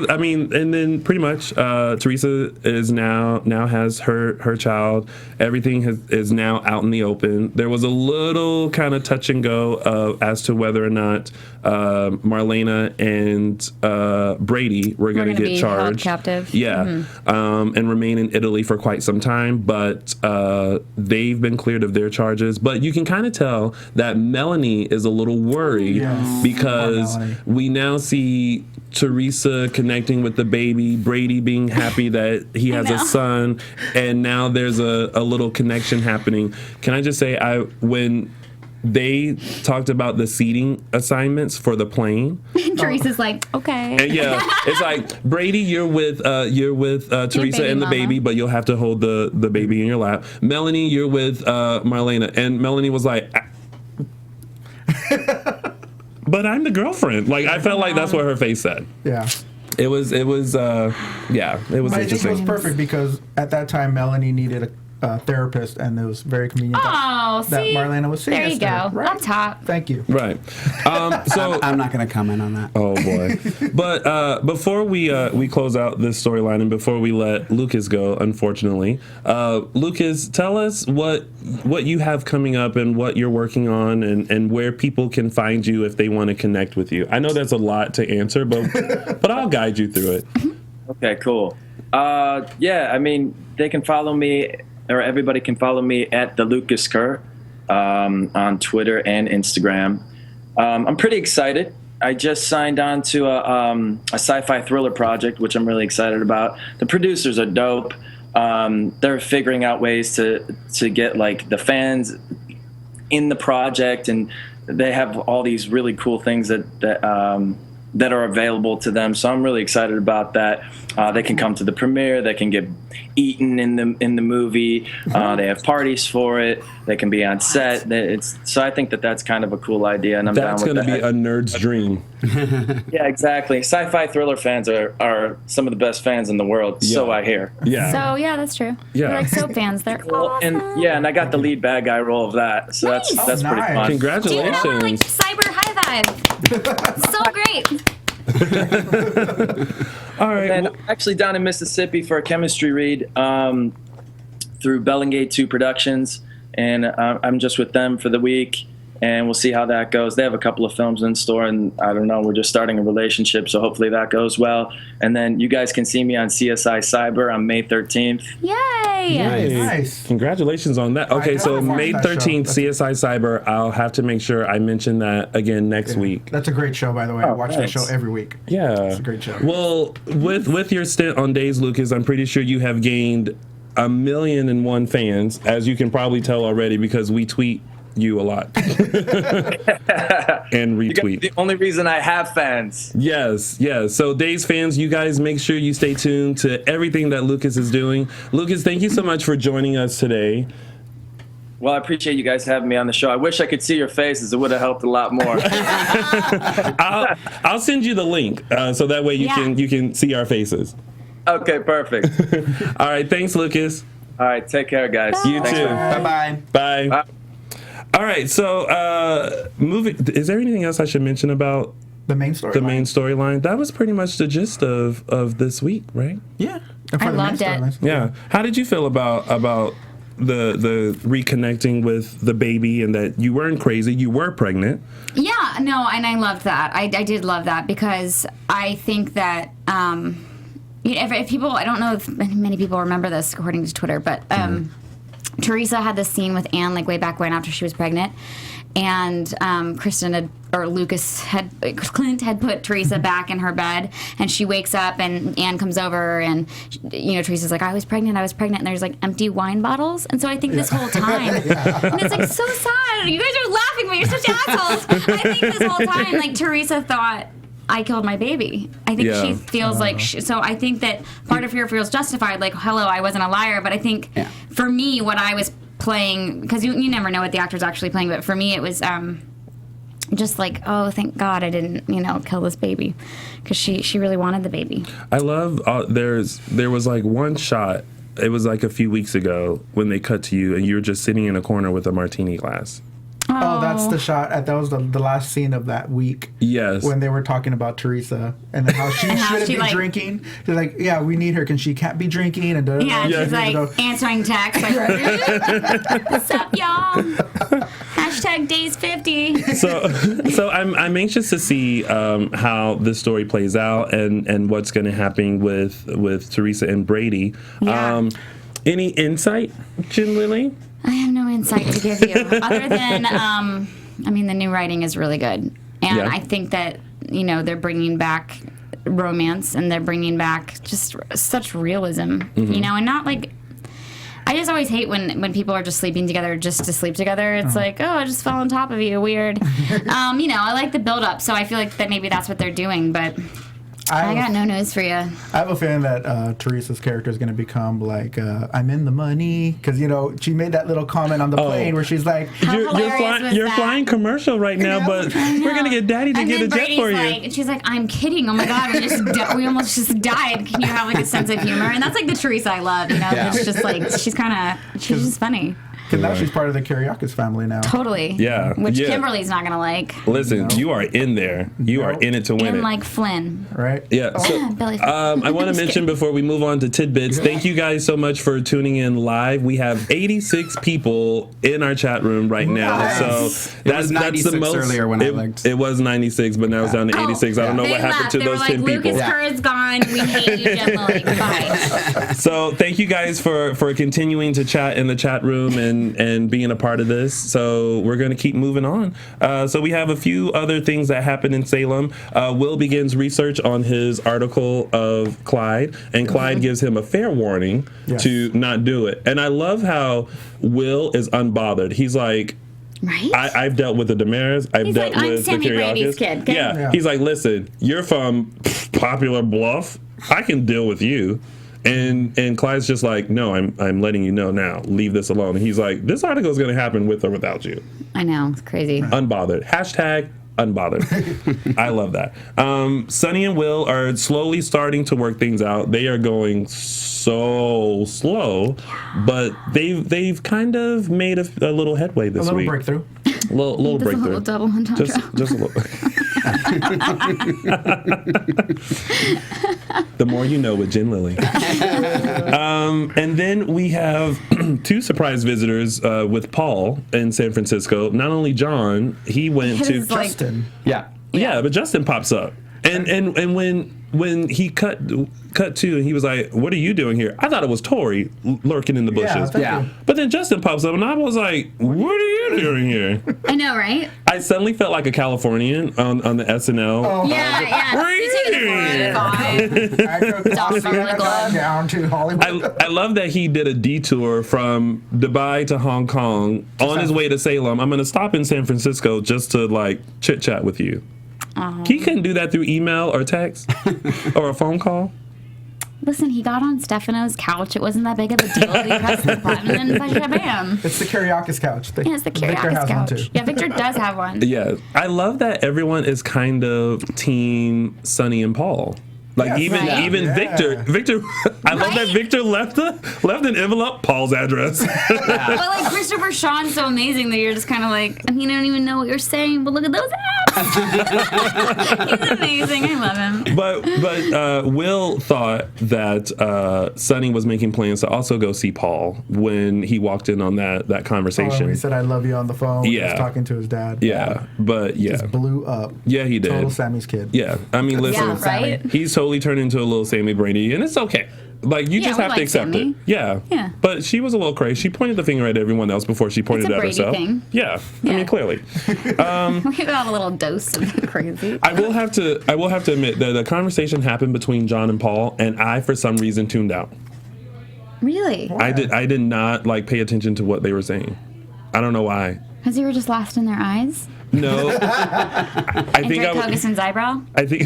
Speaker 2: I mean, and then pretty much Teresa is now has her child. Everything is now out in the open. There was a little kind of touch and go as to whether or not Marlena and Brady were going to get charged.
Speaker 4: Held captive.
Speaker 2: Yeah, and remain in Italy for quite some time. But they've been cleared of their charges. But you can kind of tell that Melanie is a little worried because we now see see Teresa connecting with the baby, Brady being happy that he has a son, and now there's a little connection happening. Can I just say, when they talked about the seating assignments for the plane,
Speaker 4: Teresa's like, okay.
Speaker 2: and it's like, Brady, you're with Teresa and the baby, but you'll have to hold the baby in your lap. Melanie, you're with Marlena, and Melanie was like, but I'm the girlfriend. Like, I felt like that's what her face said.
Speaker 5: Yeah.
Speaker 2: It was
Speaker 5: But
Speaker 2: interesting.
Speaker 5: I think it was perfect because at that time Melanie needed a therapist, and it was very convenient that Marlena was seeing
Speaker 4: there you
Speaker 5: us.
Speaker 4: go.
Speaker 5: Right?
Speaker 4: Up top.
Speaker 5: Thank you.
Speaker 2: Right. So
Speaker 3: I'm not going to comment on that.
Speaker 2: Oh boy. But before we close out this storyline and before we let Lucas go, unfortunately, Lucas, tell us what you have coming up and what you're working on, and where people can find you if they want to connect with you. I know that's a lot to answer, but I'll guide you through it.
Speaker 7: Okay, cool. Yeah, I mean, they can follow me, or everybody can follow me at the Lucas Kerr on Twitter and Instagram. I'm pretty excited. I just signed on to a sci-fi thriller project, which I'm really excited about. The producers are dope. They're figuring out ways to get like the fans in the project, and they have all these really cool things that are available to them. So I'm really excited about that. They can come to the premiere. They can get eaten in the movie. They have parties for it. They can be on set. So I think that's kind of a cool idea, and I'm down with that.
Speaker 2: That's going to be a nerd's dream.
Speaker 7: Yeah, exactly. Sci-fi thriller fans are some of the best fans in the world. Yeah. So I hear.
Speaker 2: Yeah.
Speaker 4: So yeah, that's true.
Speaker 2: Yeah.
Speaker 4: We're like soap fans. They're awesome.
Speaker 7: And I got the lead bad guy role of that. So
Speaker 4: nice.
Speaker 7: that's pretty
Speaker 5: Nice.
Speaker 7: fun.
Speaker 2: Congratulations.
Speaker 4: Do you know, like cyber high vibe? So great.
Speaker 2: All right.
Speaker 7: And I'm actually down in Mississippi for a chemistry read through Bellingate 2 Productions, and I'm just with them for the week, and we'll see how that goes. They have a couple of films in store, and I don't know, we're just starting a relationship, so hopefully that goes well. And then you guys can see me on CSI Cyber on May 13th.
Speaker 4: Yay!
Speaker 5: Nice.
Speaker 2: Congratulations on that. Okay, so
Speaker 5: definitely
Speaker 2: May
Speaker 5: watched that
Speaker 2: 13th,
Speaker 5: show.
Speaker 2: CSI Cyber. I'll have to make sure I mention that again next week.
Speaker 5: That's a great show, by the way. I watch that show every week.
Speaker 2: Yeah.
Speaker 5: It's a great show.
Speaker 2: Well, with your stint on Days, Lucas, I'm pretty sure you have gained 1,000,001 fans, as you can probably tell already, because we tweet you a lot and retweet.
Speaker 7: The only reason I have fans.
Speaker 2: Yes. So Days fans, you guys make sure you stay tuned to everything that Lucas is doing. Lucas, thank you so much for joining us today.
Speaker 7: Well, I appreciate you guys having me on the show. I wish I could see your faces. It would have helped a lot more.
Speaker 2: I'll send you the link so that way you can see our faces.
Speaker 7: Okay, perfect.
Speaker 2: All right, thanks, Lucas.
Speaker 7: All right, take care, guys.
Speaker 2: You too.
Speaker 3: Bye-bye.
Speaker 2: Bye.
Speaker 7: Bye.
Speaker 2: All right, so moving. Is there anything else I should mention about
Speaker 5: The main story.
Speaker 2: the main storyline? That was pretty much the gist of this week, right?
Speaker 5: Yeah.
Speaker 4: I loved it.
Speaker 2: Yeah. How did you feel about the reconnecting with the baby, and that you weren't crazy, you were pregnant?
Speaker 4: Yeah, no, and I loved that. I did love that, because I think that if people, I don't know if many people remember this according to Twitter, but Teresa had this scene with Anne, like way back when, after she was pregnant, and Clint had put Teresa back in her bed, and she wakes up, and Anne comes over, and Teresa's like, I was pregnant, and there's like empty wine bottles, and so I think this whole time, and it's like so sad. You guys are laughing, but you're such assholes. I think this whole time, like, Teresa thought, I killed my baby. I think she feels like so I think that part of her feels justified, like, hello, I wasn't a liar. But I think for me, what I was playing, because you never know what the actor's actually playing, but for me it was just like, oh, thank God I didn't kill this baby, because she really wanted the baby.
Speaker 2: I love there was like one shot, it was like a few weeks ago, when they cut to you and you were just sitting in a corner with a martini glass.
Speaker 5: Oh, that's the shot. That was the last scene of that week.
Speaker 2: Yes.
Speaker 5: When they were talking about Teresa and then how she shouldn't be drinking. They're like, yeah, we need her because she can't be drinking. And
Speaker 4: she's like answering texts. Like, what's up, y'all? Hashtag Days 50.
Speaker 2: So I'm anxious to see how this story plays out and what's going to happen with Teresa and Brady.
Speaker 4: Yeah.
Speaker 2: Any insight, Jen Lilley?
Speaker 4: I have no insight to give you, other than, the new writing is really good. And I think that you know, they're bringing back romance and they're bringing back just such realism, you know, and not like. I just always hate when people are just sleeping together just to sleep together. It's like, oh, I just fell on top of you. Weird. You know, I like the build up, so I feel like that maybe that's what they're doing, but I got no news for you.
Speaker 5: I have a feeling that Teresa's character is going to become like, I'm in the money. Because, you know, she made that little comment on the plane where she's like,
Speaker 2: you're flying commercial right now, but we're going to get Daddy to get a jet for you.
Speaker 4: And she's like, I'm kidding. Oh my God, we almost just died. Can you have like a sense of humor? And that's like the Teresa I love, you know? It's just like, she's just funny.
Speaker 5: Because now she's part of the Kiriakis family now.
Speaker 4: Totally.
Speaker 2: Yeah.
Speaker 4: Which Kimberly's not going to like.
Speaker 2: Listen, you are in there. You are in it to win it.
Speaker 4: And like Flynn.
Speaker 5: Right?
Speaker 2: Yeah. So, I want to mention before we move on to tidbits, thank you guys so much for tuning in live. We have 86 people in our chat room right now. So that's the most.
Speaker 3: Earlier when I looked.
Speaker 2: It was 96, but now it's down to 86. I don't know what happened to those 10 people.
Speaker 4: Lucas Kerr is gone. We hate you, Jen Lilley. Goodbye.
Speaker 2: So thank you guys for continuing to chat in the chat room and being a part of this. So we're going to keep moving on. So we have a few other things that happened in Salem. Will begins research on his article of Clyde, and Clyde gives him a fair warning to not do it. And I love how Will is unbothered. He's like,
Speaker 4: right?
Speaker 2: I've dealt with the Damaris. I've dealt with the Kiriakis.
Speaker 4: Kid.
Speaker 2: Yeah. He's like, listen, you're from Popular Bluff. I can deal with you. And Clyde's just like, no, I'm letting you know now. Leave this alone. And he's like, this article is going to happen with or without you.
Speaker 4: I know. It's crazy.
Speaker 2: Unbothered. Hashtag unbothered. I love that. Sonny and Will are slowly starting to work things out. They are going so slow, but they've kind of made a little headway this week.
Speaker 5: Breakthrough.
Speaker 2: Little breakthrough.
Speaker 4: A little double entendre.
Speaker 2: Just a little. The more you know with Jen Lilley. And then we have two surprise visitors with Paul in San Francisco. Not only John, he went to
Speaker 5: Justin.
Speaker 2: Yeah, but Justin pops up. And when he cut to, and he was like, what are you doing here? I thought it was Tori lurking in the bushes.
Speaker 3: Yeah.
Speaker 2: But then Justin pops up, and I was like, what are you doing here?
Speaker 4: I know, right?
Speaker 2: I suddenly felt like a Californian on the SNL.
Speaker 5: Oh,
Speaker 4: yeah.
Speaker 2: Where are you here?
Speaker 5: Down to Hollywood.
Speaker 2: I love that he did a detour from Dubai to Hong Kong on his way to Salem. I'm going to stop in San Francisco just to like chit chat with you. He couldn't do that through email or text or a phone call.
Speaker 4: Listen, he got on Stefano's couch. It wasn't that big of a deal. He pressed the button and bam.
Speaker 5: It's the Kiriakis couch.
Speaker 4: Yeah, it's the Kiriakis couch. Yeah, Victor does have one.
Speaker 2: Yeah, I love that everyone is kind of team Sonny and Paul. Like even Victor, I love that Victor left an envelope, Paul's address.
Speaker 4: But like Christopher Sean's so amazing that you're just kind of like, I don't even know what you're saying, but look at those abs. He's amazing. I love him.
Speaker 2: But Will thought that Sonny was making plans to also go see Paul when he walked in on that conversation.
Speaker 5: He said, I love you on the phone.
Speaker 2: Yeah.
Speaker 5: He was talking to his dad.
Speaker 2: Yeah, but yeah.
Speaker 5: Just blew up.
Speaker 2: Yeah, he did.
Speaker 5: Total Sammy's kid.
Speaker 2: Yeah, I mean, listen,
Speaker 4: Yeah, right?
Speaker 2: He's totally turned into a little Sammy Brady, and it's okay. Like, you just have to accept
Speaker 4: Sammy.
Speaker 2: it. Yeah. But she was a little crazy. She pointed the finger at everyone else before she pointed
Speaker 4: It's a
Speaker 2: at
Speaker 4: Brady
Speaker 2: herself.
Speaker 4: thing.
Speaker 2: Yeah. I mean, clearly.
Speaker 4: We got a little dose of crazy.
Speaker 2: I will have to admit that the conversation happened between John and Paul, and I, for some reason, tuned out.
Speaker 4: Really?
Speaker 2: I did not like pay attention to what they were saying. I don't know why.
Speaker 4: Because you were just lost in their eyes?
Speaker 2: No. I think
Speaker 4: Drake Hugison's eyebrow?
Speaker 2: I think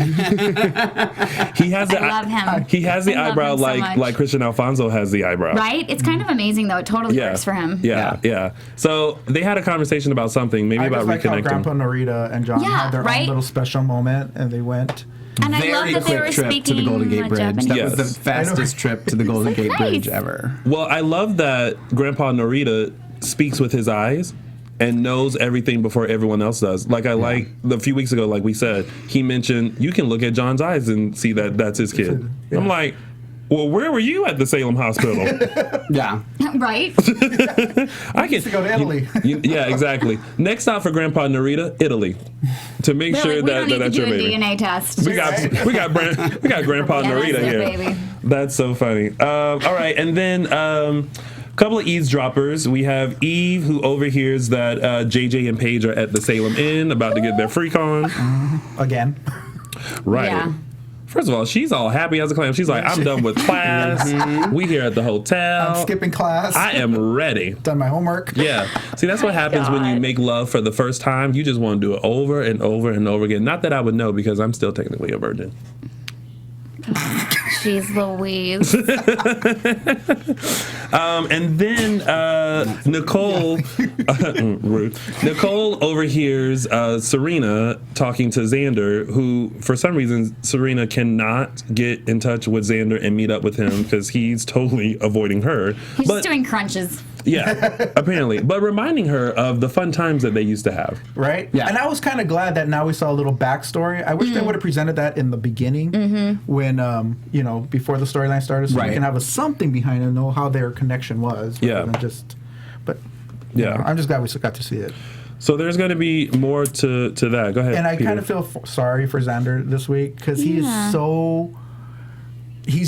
Speaker 2: he has the
Speaker 4: I love him.
Speaker 2: He has the
Speaker 4: I love
Speaker 2: eyebrow
Speaker 4: him so
Speaker 2: like
Speaker 4: much.
Speaker 2: like Christian Alfonso has the eyebrow.
Speaker 4: Right? It's kind of amazing, though. It totally works for him.
Speaker 2: Yeah. So they had a conversation about something, maybe
Speaker 5: I
Speaker 2: about
Speaker 5: just like how
Speaker 2: reconnecting.
Speaker 5: Grandpa Narita and John had their own little special moment, and they went.
Speaker 4: And I love that they were
Speaker 3: trip
Speaker 4: speaking
Speaker 3: to the Golden Gate Bridge.
Speaker 4: Japanese.
Speaker 3: That was the fastest trip to the Golden Gate Bridge ever.
Speaker 2: Well, I love that Grandpa Narita speaks with his eyes and knows everything before everyone else does. Like like a few weeks ago, like we said, he mentioned you can look at John's eyes and see that that's his kid. Yeah. I'm like, well, where were you at the Salem hospital?
Speaker 3: Yeah.
Speaker 4: Right?
Speaker 5: I get to go to Italy.
Speaker 2: Yeah, exactly. Next stop for Grandpa Narita, Italy, to make sure that that's your baby.
Speaker 4: DNA test.
Speaker 2: We got Grandpa Narita here.
Speaker 4: Baby.
Speaker 2: That's so funny. All right, and then. Couple of eavesdroppers. We have Eve, who overhears that JJ and Paige are at the Salem Inn about to get their freak on.
Speaker 5: Again.
Speaker 2: Right.
Speaker 4: Yeah.
Speaker 2: First of all, she's all happy as a clam. She's like, I'm done with class. We here at the hotel.
Speaker 5: I'm skipping class.
Speaker 2: I am ready.
Speaker 5: Done my homework.
Speaker 2: Yeah. See, that's what happens when you make love for the first time. You just want to do it over and over and over again. Not that I would know because I'm still technically a virgin.
Speaker 4: Jeez Louise.
Speaker 2: And then Nicole, rude. Nicole overhears Serena talking to Xander, who, for some reason, Serena cannot get in touch with Xander and meet up with him because he's totally avoiding her.
Speaker 4: He's just doing crunches.
Speaker 2: Yeah, apparently. But reminding her of the fun times that they used to have.
Speaker 5: Right?
Speaker 3: Yeah.
Speaker 5: And I was kind of glad that now we saw a little backstory. I wish they would have presented that in the beginning when, before the storyline started, so we can have something behind it and know how their connection was.
Speaker 2: Yeah.
Speaker 5: But
Speaker 2: Yeah.
Speaker 5: I'm just glad we got to see it.
Speaker 2: So there's going to be more to that. Go ahead,
Speaker 5: And I
Speaker 2: Peter.
Speaker 5: kind of feel sorry for Xander this week because he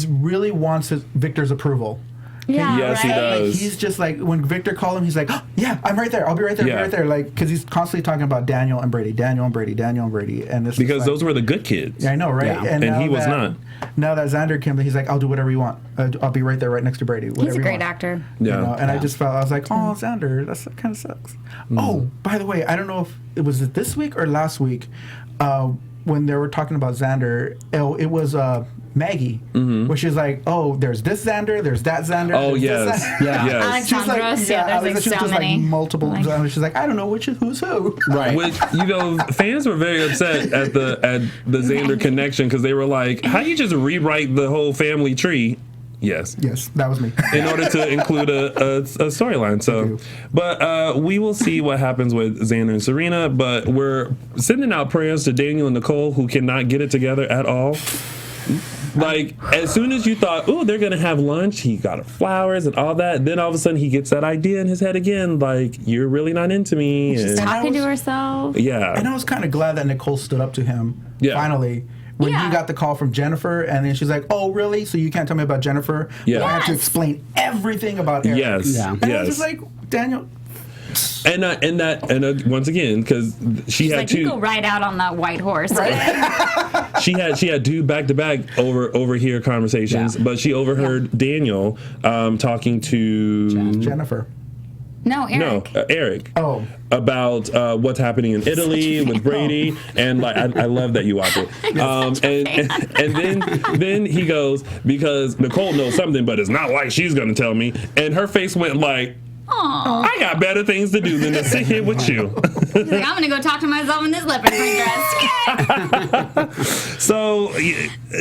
Speaker 5: really wants Victor's approval.
Speaker 4: Yeah,
Speaker 2: Yes, he
Speaker 4: right?
Speaker 2: does.
Speaker 5: He's just like, when Victor called him, he's like, oh, yeah, I'm right there. I'll be right there.
Speaker 2: Yeah.
Speaker 5: I'll be right there. Like, because he's constantly talking about Daniel and Brady, Daniel and Brady, Daniel and Brady. And this
Speaker 2: Because
Speaker 5: is
Speaker 2: those were the good kids.
Speaker 5: yeah, I know, right?
Speaker 3: Yeah.
Speaker 2: And
Speaker 5: now
Speaker 2: he was not.
Speaker 5: Now that Xander came, he's like, I'll do whatever you want. I'll be right there, right next to Brady. Whatever
Speaker 4: He's a
Speaker 5: you
Speaker 4: great
Speaker 5: want.
Speaker 4: actor.
Speaker 2: Yeah.
Speaker 5: And I just felt, I was like, oh, Xander, that kind of sucks. Oh, by the way, I don't know if it was this week or last week when they were talking about Xander. Oh, it was Maggie, where she's like, oh, there's this Xander, there's that Xander.
Speaker 2: Oh,
Speaker 5: there's this
Speaker 2: yes.
Speaker 5: Xander.
Speaker 3: Yeah.
Speaker 2: Yes.
Speaker 5: She's like,
Speaker 4: Alexandros, there's like
Speaker 5: she's
Speaker 4: so
Speaker 5: just
Speaker 4: many.
Speaker 5: like multiple Xanders. She's like, I don't know who's who.
Speaker 3: Right.
Speaker 2: Which, fans were very upset at the Xander connection because they were like, how you just rewrite the whole family tree? Yes.
Speaker 5: Yes, that was me.
Speaker 2: In order to include a storyline. So, but we will see what happens with Xander and Serena. But we're sending out prayers to Daniel and Nicole, who cannot get it together at all. Like, as soon as you thought, oh, they're going to have lunch, he got her flowers and all that. Then all of a sudden he gets that idea in his head again, like, you're really not into me.
Speaker 4: She's
Speaker 2: And,
Speaker 4: talking to herself.
Speaker 2: yeah.
Speaker 5: And I was kind of glad that Nicole stood up to him finally. When
Speaker 4: Yeah.
Speaker 5: he got the call from Jennifer, and then she's like, "Oh, really? So you can't tell me about Jennifer?"
Speaker 2: Yeah.
Speaker 5: I have to
Speaker 4: Yes.
Speaker 5: explain everything about Eric.
Speaker 2: Yes.
Speaker 3: Yeah.
Speaker 5: And I was
Speaker 2: Yes.
Speaker 5: just like, Daniel.
Speaker 2: And once again, because she had
Speaker 4: Like,
Speaker 2: two.
Speaker 4: you go right out on that white horse.
Speaker 2: She had two back-to-back overhear conversations,
Speaker 3: Yeah.
Speaker 2: but she overheard Daniel talking to
Speaker 5: Jennifer.
Speaker 4: No, Eric.
Speaker 2: Eric.
Speaker 5: Oh.
Speaker 2: About what's happening in Italy with Brady, and like I love that you watch it. And then he goes, because Nicole knows something, but it's not like she's gonna tell me. And her face went like, I got better things to do than to sit here with you.
Speaker 4: He's like, I'm gonna go talk to myself in this leopard print dress.
Speaker 2: So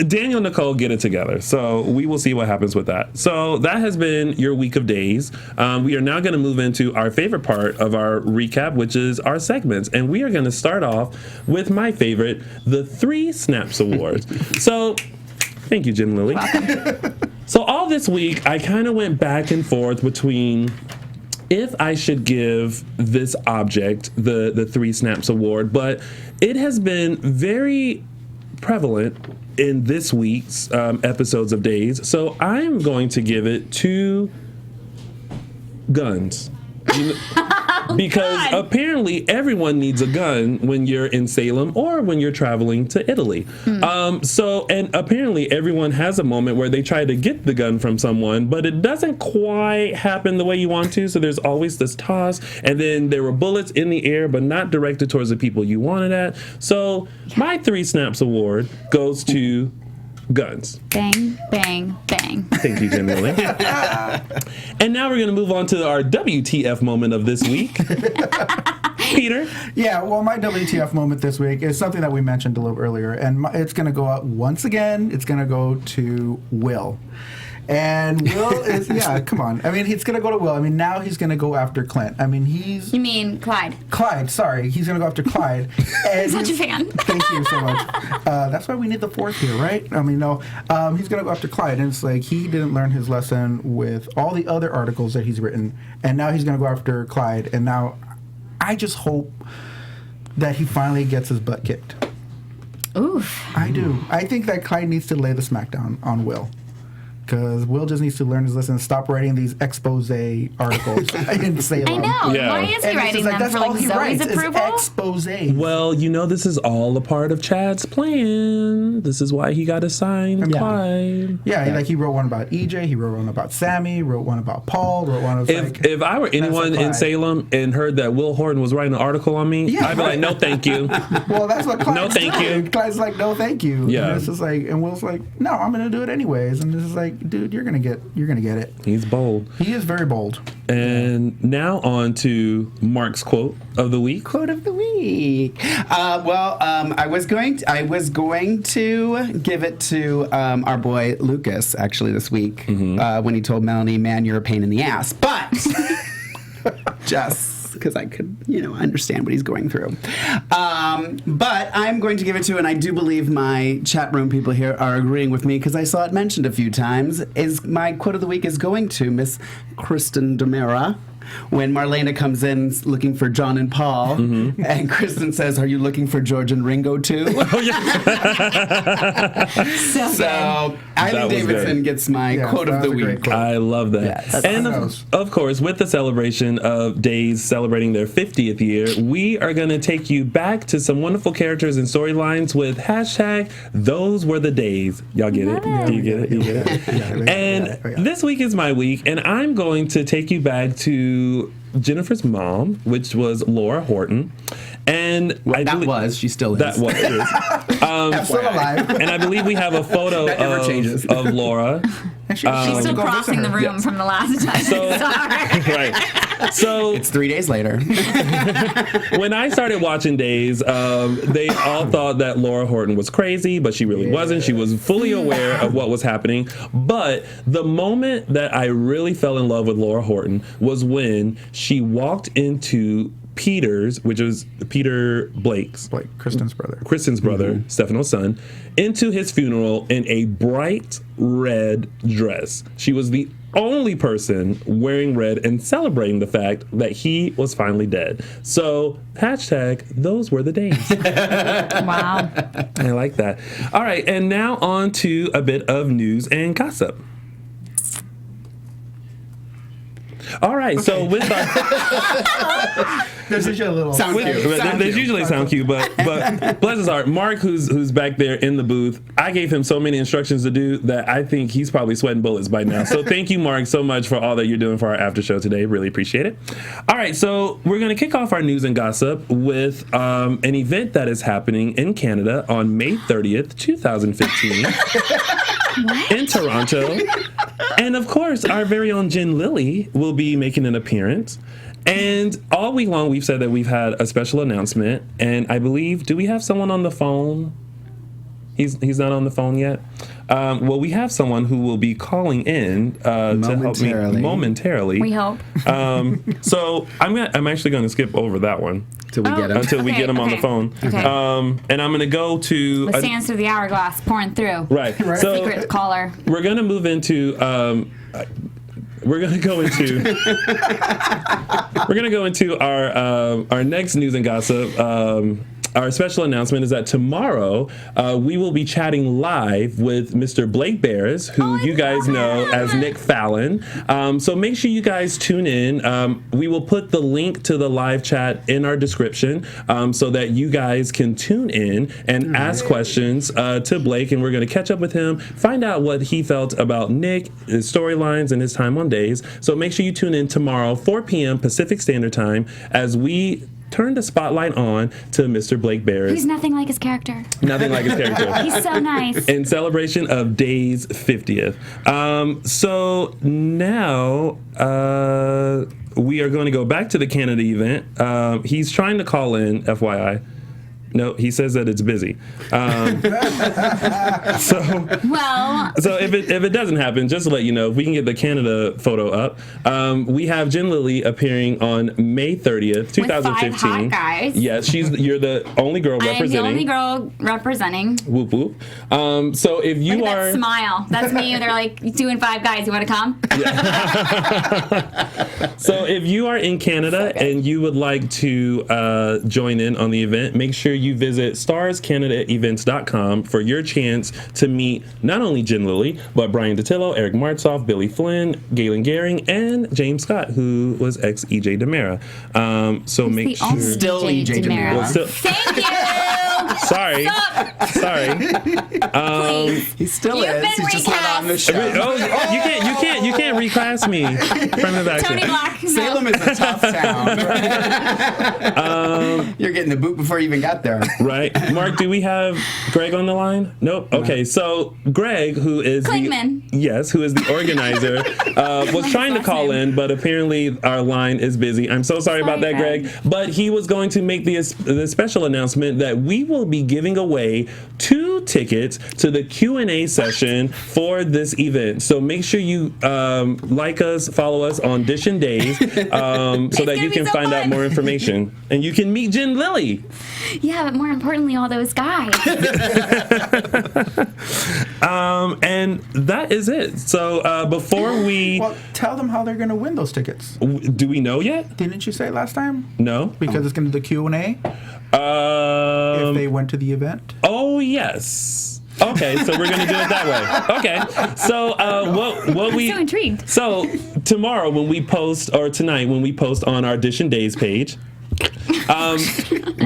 Speaker 2: Daniel and Nicole get it together. So we will see what happens with that. So that has been your week of days. We are now going to move into our favorite part of our recap, which is our segments. And we are going to start off with my favorite, the 3 Snaps Awards. So thank you, Jen Lilley. So all this week, I kind of went back and forth between if I should give this object the 3 Snaps Award, but it has been very prevalent in this week's episodes of Days, so I'm going to give it to guns. Because apparently everyone needs a gun when you're in Salem or when you're traveling to Italy. And apparently everyone has a moment where they try to get the gun from someone, but it doesn't quite happen the way you want to. So there's always this toss, and then there were bullets in the air, but not directed towards the people you wanted at. So my 3 Snaps Award goes to guns.
Speaker 4: Bang, bang, bang.
Speaker 2: Thank you, Jen Lilley. And now we're going to move on to our WTF moment of this week. Peter?
Speaker 5: Yeah, well, my WTF moment this week is something that we mentioned a little earlier, and it's going to go out once again. It's going to go to Will. And Will is, yeah, come on. I mean, he's going to go to Will. I mean, now he's going to go after Clint. I mean,
Speaker 4: You mean Clyde?
Speaker 5: Clyde, sorry. He's going to go after Clyde. And
Speaker 4: Such a fan.
Speaker 5: Thank you so much. That's why we need the 4th here, right? I mean, no. He's going to go after Clyde, and it's like he didn't learn his lesson with all the other articles that he's written, and now he's going to go after Clyde, and now I just hope that he finally gets his butt kicked.
Speaker 4: Oof.
Speaker 5: I do. I think that Clyde needs to lay the smackdown on Will. Because Will just needs to learn his lesson. Stop writing these expose articles in Salem.
Speaker 4: I know.
Speaker 2: Yeah.
Speaker 4: Why is he
Speaker 5: And it's
Speaker 4: writing
Speaker 5: just
Speaker 4: them
Speaker 5: that's
Speaker 4: for
Speaker 5: all
Speaker 4: like
Speaker 5: he
Speaker 4: Zoe's
Speaker 5: writes
Speaker 4: approval?
Speaker 5: is expose.
Speaker 2: Well, this is all a part of Chad's plan. This is why he got assigned Clyde.
Speaker 5: Yeah, like he wrote one about EJ, he wrote one about Sammy, wrote one about Paul, wrote one of
Speaker 2: If I were anyone in Salem and heard that Will Horton was writing an article on me, I'd be like, no, thank you.
Speaker 5: Well, that's what Clyde's
Speaker 2: No, thank
Speaker 5: doing.
Speaker 2: you.
Speaker 5: Clyde's like, no, thank you.
Speaker 2: Yeah.
Speaker 5: And it's just like, and Will's like, no, I'm gonna do it anyways. And this is like, dude, you're gonna get it.
Speaker 2: He's bold.
Speaker 5: He is very bold.
Speaker 2: And now on to Mark's quote of the week.
Speaker 3: Quote of the week. I was going to give it to our boy Lucas actually this week when he told Melanie, "Man, you're a pain in the ass," but just because I could, understand what he's going through. But I'm going to give it to, and I do believe my chat room people here are agreeing with me because I saw it mentioned a few times, is my quote of the week is going to Miss Kristen Demera. When Marlena comes in looking for John and Paul, and Kristen says, "Are you looking for George and Ringo too?"
Speaker 2: Oh, yeah.
Speaker 3: So Eileen Davidson gets my quote of the week.
Speaker 2: I love that.
Speaker 3: Yes.
Speaker 2: And of course, with the celebration of Days celebrating their 50th year, we are going to take you back to some wonderful characters and storylines with hashtag Those Were the Days. Y'all get it? You get it? You get it? And this week is my week, and I'm going to take you back to Jennifer's mom, which was Laura Horton. And
Speaker 3: she still is.
Speaker 2: That was.
Speaker 5: I'm still alive.
Speaker 2: And I believe we have a photo of Laura.
Speaker 5: And
Speaker 4: She's still crossing the room from the last time.
Speaker 2: So,
Speaker 4: Sorry.
Speaker 2: So
Speaker 3: it's 3 days later.
Speaker 2: When I started watching Days, they all thought that Laura Horton was crazy, but she really wasn't. She was fully aware of what was happening. But the moment that I really fell in love with Laura Horton was when she walked into Peter's, which was Peter Blake's,
Speaker 5: Kristen's brother,
Speaker 2: Stefano's son, into his funeral in a bright red dress. She was the only person wearing red and celebrating the fact that he was finally dead. So, hashtag those were the days.
Speaker 4: Wow.
Speaker 2: I like that. All right, and now on to a bit of news and gossip. All right, so with our...
Speaker 5: There's usually a little
Speaker 3: sound cue.
Speaker 2: There's usually a sound cue, but bless his heart, Mark, who's back there in the booth, I gave him so many instructions to do that I think he's probably sweating bullets by now. So thank you, Mark, so much for all that you're doing for our after show today. Really appreciate it. All right, so we're going to kick off our news and gossip with an event that is happening in Canada on May 30th, 2015. in Toronto. And of course, our very own Jen Lilley will be making an appearance. And all week long, we've said that we've had a special announcement. And I believe, do we have someone on the phone? He's not on the phone yet. Well, we have someone who will be calling in to help me momentarily.
Speaker 4: We hope.
Speaker 2: So I'm actually going to skip over that one until we get him on the phone.
Speaker 4: Okay.
Speaker 2: And I'm going to go to
Speaker 4: the sands through the hourglass pouring through.
Speaker 2: Right. So
Speaker 4: secret caller.
Speaker 2: We're going to move into. We're gonna go into our next news and gossip. Our special announcement is that tomorrow we will be chatting live with Mr. Blake Bears, who you guys know as Nick Fallon. So make sure you guys tune in. We will put the link to the live chat in our description so that you guys can tune in and ask questions to Blake, and we're going to catch up with him, find out what he felt about Nick, his storylines, and his time on Days. So make sure you tune in tomorrow, 4 p.m. Pacific Standard Time, as we turn the spotlight on to Mr. Blake Bears.
Speaker 4: He's nothing like his character.
Speaker 2: Nothing like his character.
Speaker 4: He's so nice.
Speaker 2: In celebration of Days 50th. So now we are going to go back to the Canada event. He's trying to call in, FYI. No, he says that it's busy. So if it doesn't happen, just to let you know, if we can get the Canada photo up, we have Jen Lilley appearing on May 30th, 2015.
Speaker 4: With 5 hot guys.
Speaker 2: Yes, you're the only girl representing.
Speaker 4: I'm the only girl representing.
Speaker 2: Whoop whoop. So if you
Speaker 4: Look at
Speaker 2: are
Speaker 4: that smile, that's me. They're like 2 and 5 guys. You want to come?
Speaker 2: So if you are in Canada and you would like to join in on the event, make sure you visit starscanadaevents.com for your chance to meet not only Jen Lilley, but Brian Datillo, Eric Martzoff, Billy Flynn, Galen Gehring, and James Scott, who was ex-EJ DiMera. So make sure.
Speaker 3: Still EJ DiMera.
Speaker 2: Well, still,
Speaker 4: Thank you.
Speaker 2: sorry.
Speaker 3: He still
Speaker 4: You've
Speaker 3: is.
Speaker 4: been
Speaker 3: He's just not on the show.
Speaker 2: You can't reclass me from the back.
Speaker 4: Tony Black. No.
Speaker 3: Salem is a tough town. You're getting the boot before you even got there.
Speaker 2: Right. Mark, do we have Greg on the line? Nope. Okay, so Greg, who is who is the organizer, was trying to call in, but apparently our line is busy. I'm so sorry about that, Greg. But he was going to make the special announcement that we will be giving away 2 tickets to the Q&A session for this event. So make sure you like us, follow us on Dish and Days, so that you can find out more information. And you can meet Jen Lilley.
Speaker 4: Yeah, but more importantly, all those guys.
Speaker 2: And that is it. So before we...
Speaker 5: Well, tell them how they're going to win those tickets.
Speaker 2: Do we know yet?
Speaker 5: Didn't you say last time?
Speaker 2: No.
Speaker 5: Because it's going to be the Q&A? If they went to the event?
Speaker 2: Oh, yes. Okay, so we're gonna do it that way. Okay, so what we
Speaker 4: I'm so intrigued.
Speaker 2: So tomorrow when we post, or tonight when we post on our Dish and Days page,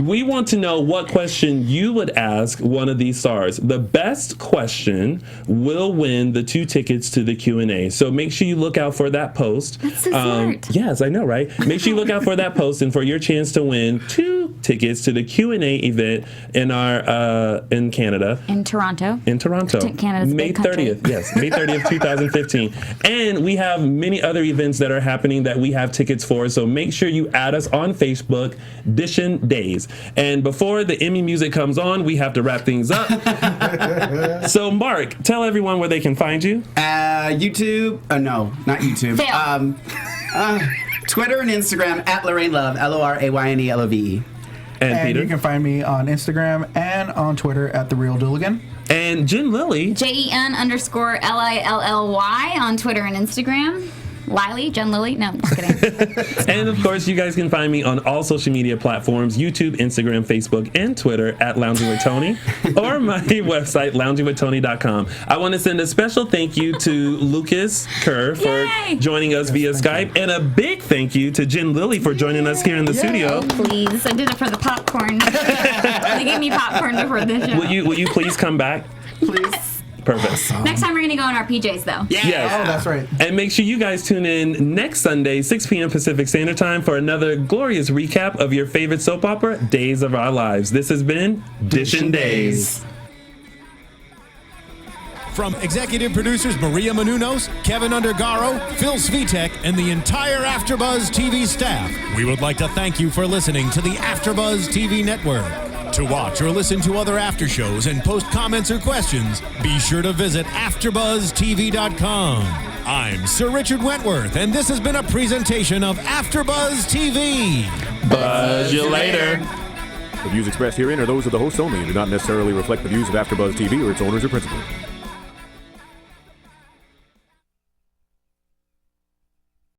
Speaker 2: we want to know what question you would ask one of these stars. The best question will win the 2 tickets to the Q&A. So make sure you look out for that post.
Speaker 4: That's so smart.
Speaker 2: Yes, I know, right? Make sure you look out for that post and for your chance to win 2 tickets to the Q&A event in our in Canada.
Speaker 4: In Toronto. Canada's
Speaker 2: May
Speaker 4: big country.
Speaker 2: 30th. Yes, May 30th, 2015. And we have many other events that are happening that we have tickets for. So make sure you add us on Facebook, Dish and Days. And before the Emmy music comes on, we have to wrap things up. So Mark, tell everyone where they can find you.
Speaker 3: YouTube. No, not YouTube. Twitter and Instagram at Lorraine Love, LORAYNELOVE.
Speaker 2: And Peter?
Speaker 5: You can find me on Instagram and on Twitter at TheRealDooligan.
Speaker 2: And Jen Lilley.
Speaker 4: JEN_LILLY on Twitter and Instagram. Lily, Jen Lilley. No, I'm just kidding.
Speaker 2: And of course, you guys can find me on all social media platforms, YouTube, Instagram, Facebook, and Twitter at Lounging with Tony, or my website, loungingwithtony.com. I want to send a special thank you to Lucas Kerr for joining us via Skype, and a big thank you to Jen Lilley for joining us here in the studio.
Speaker 4: Please, I did it for the popcorn. They gave me popcorn before the show.
Speaker 2: Will you please come back?
Speaker 3: Please.
Speaker 2: Perfect.
Speaker 4: Next time we're going to go in our PJs, though.
Speaker 2: Yes.
Speaker 5: Oh, that's right.
Speaker 2: And make sure you guys tune in next Sunday, 6 p.m. Pacific Standard Time, for another glorious recap of your favorite soap opera, Days of Our Lives. This has been Dish and Days.
Speaker 1: From executive producers Maria Menounos, Kevin Undergaro, Phil Svitek, and the entire AfterBuzz TV staff, we would like to thank you for listening to the AfterBuzz TV network. To watch or listen to other after shows and post comments or questions, be sure to visit AfterBuzzTV.com. I'm Sir Richard Wentworth, and this has been a presentation of AfterBuzz TV.
Speaker 2: Buzz you later.
Speaker 9: The views expressed herein are those of the hosts only and do not necessarily reflect the views of AfterBuzz TV or its owners or principals.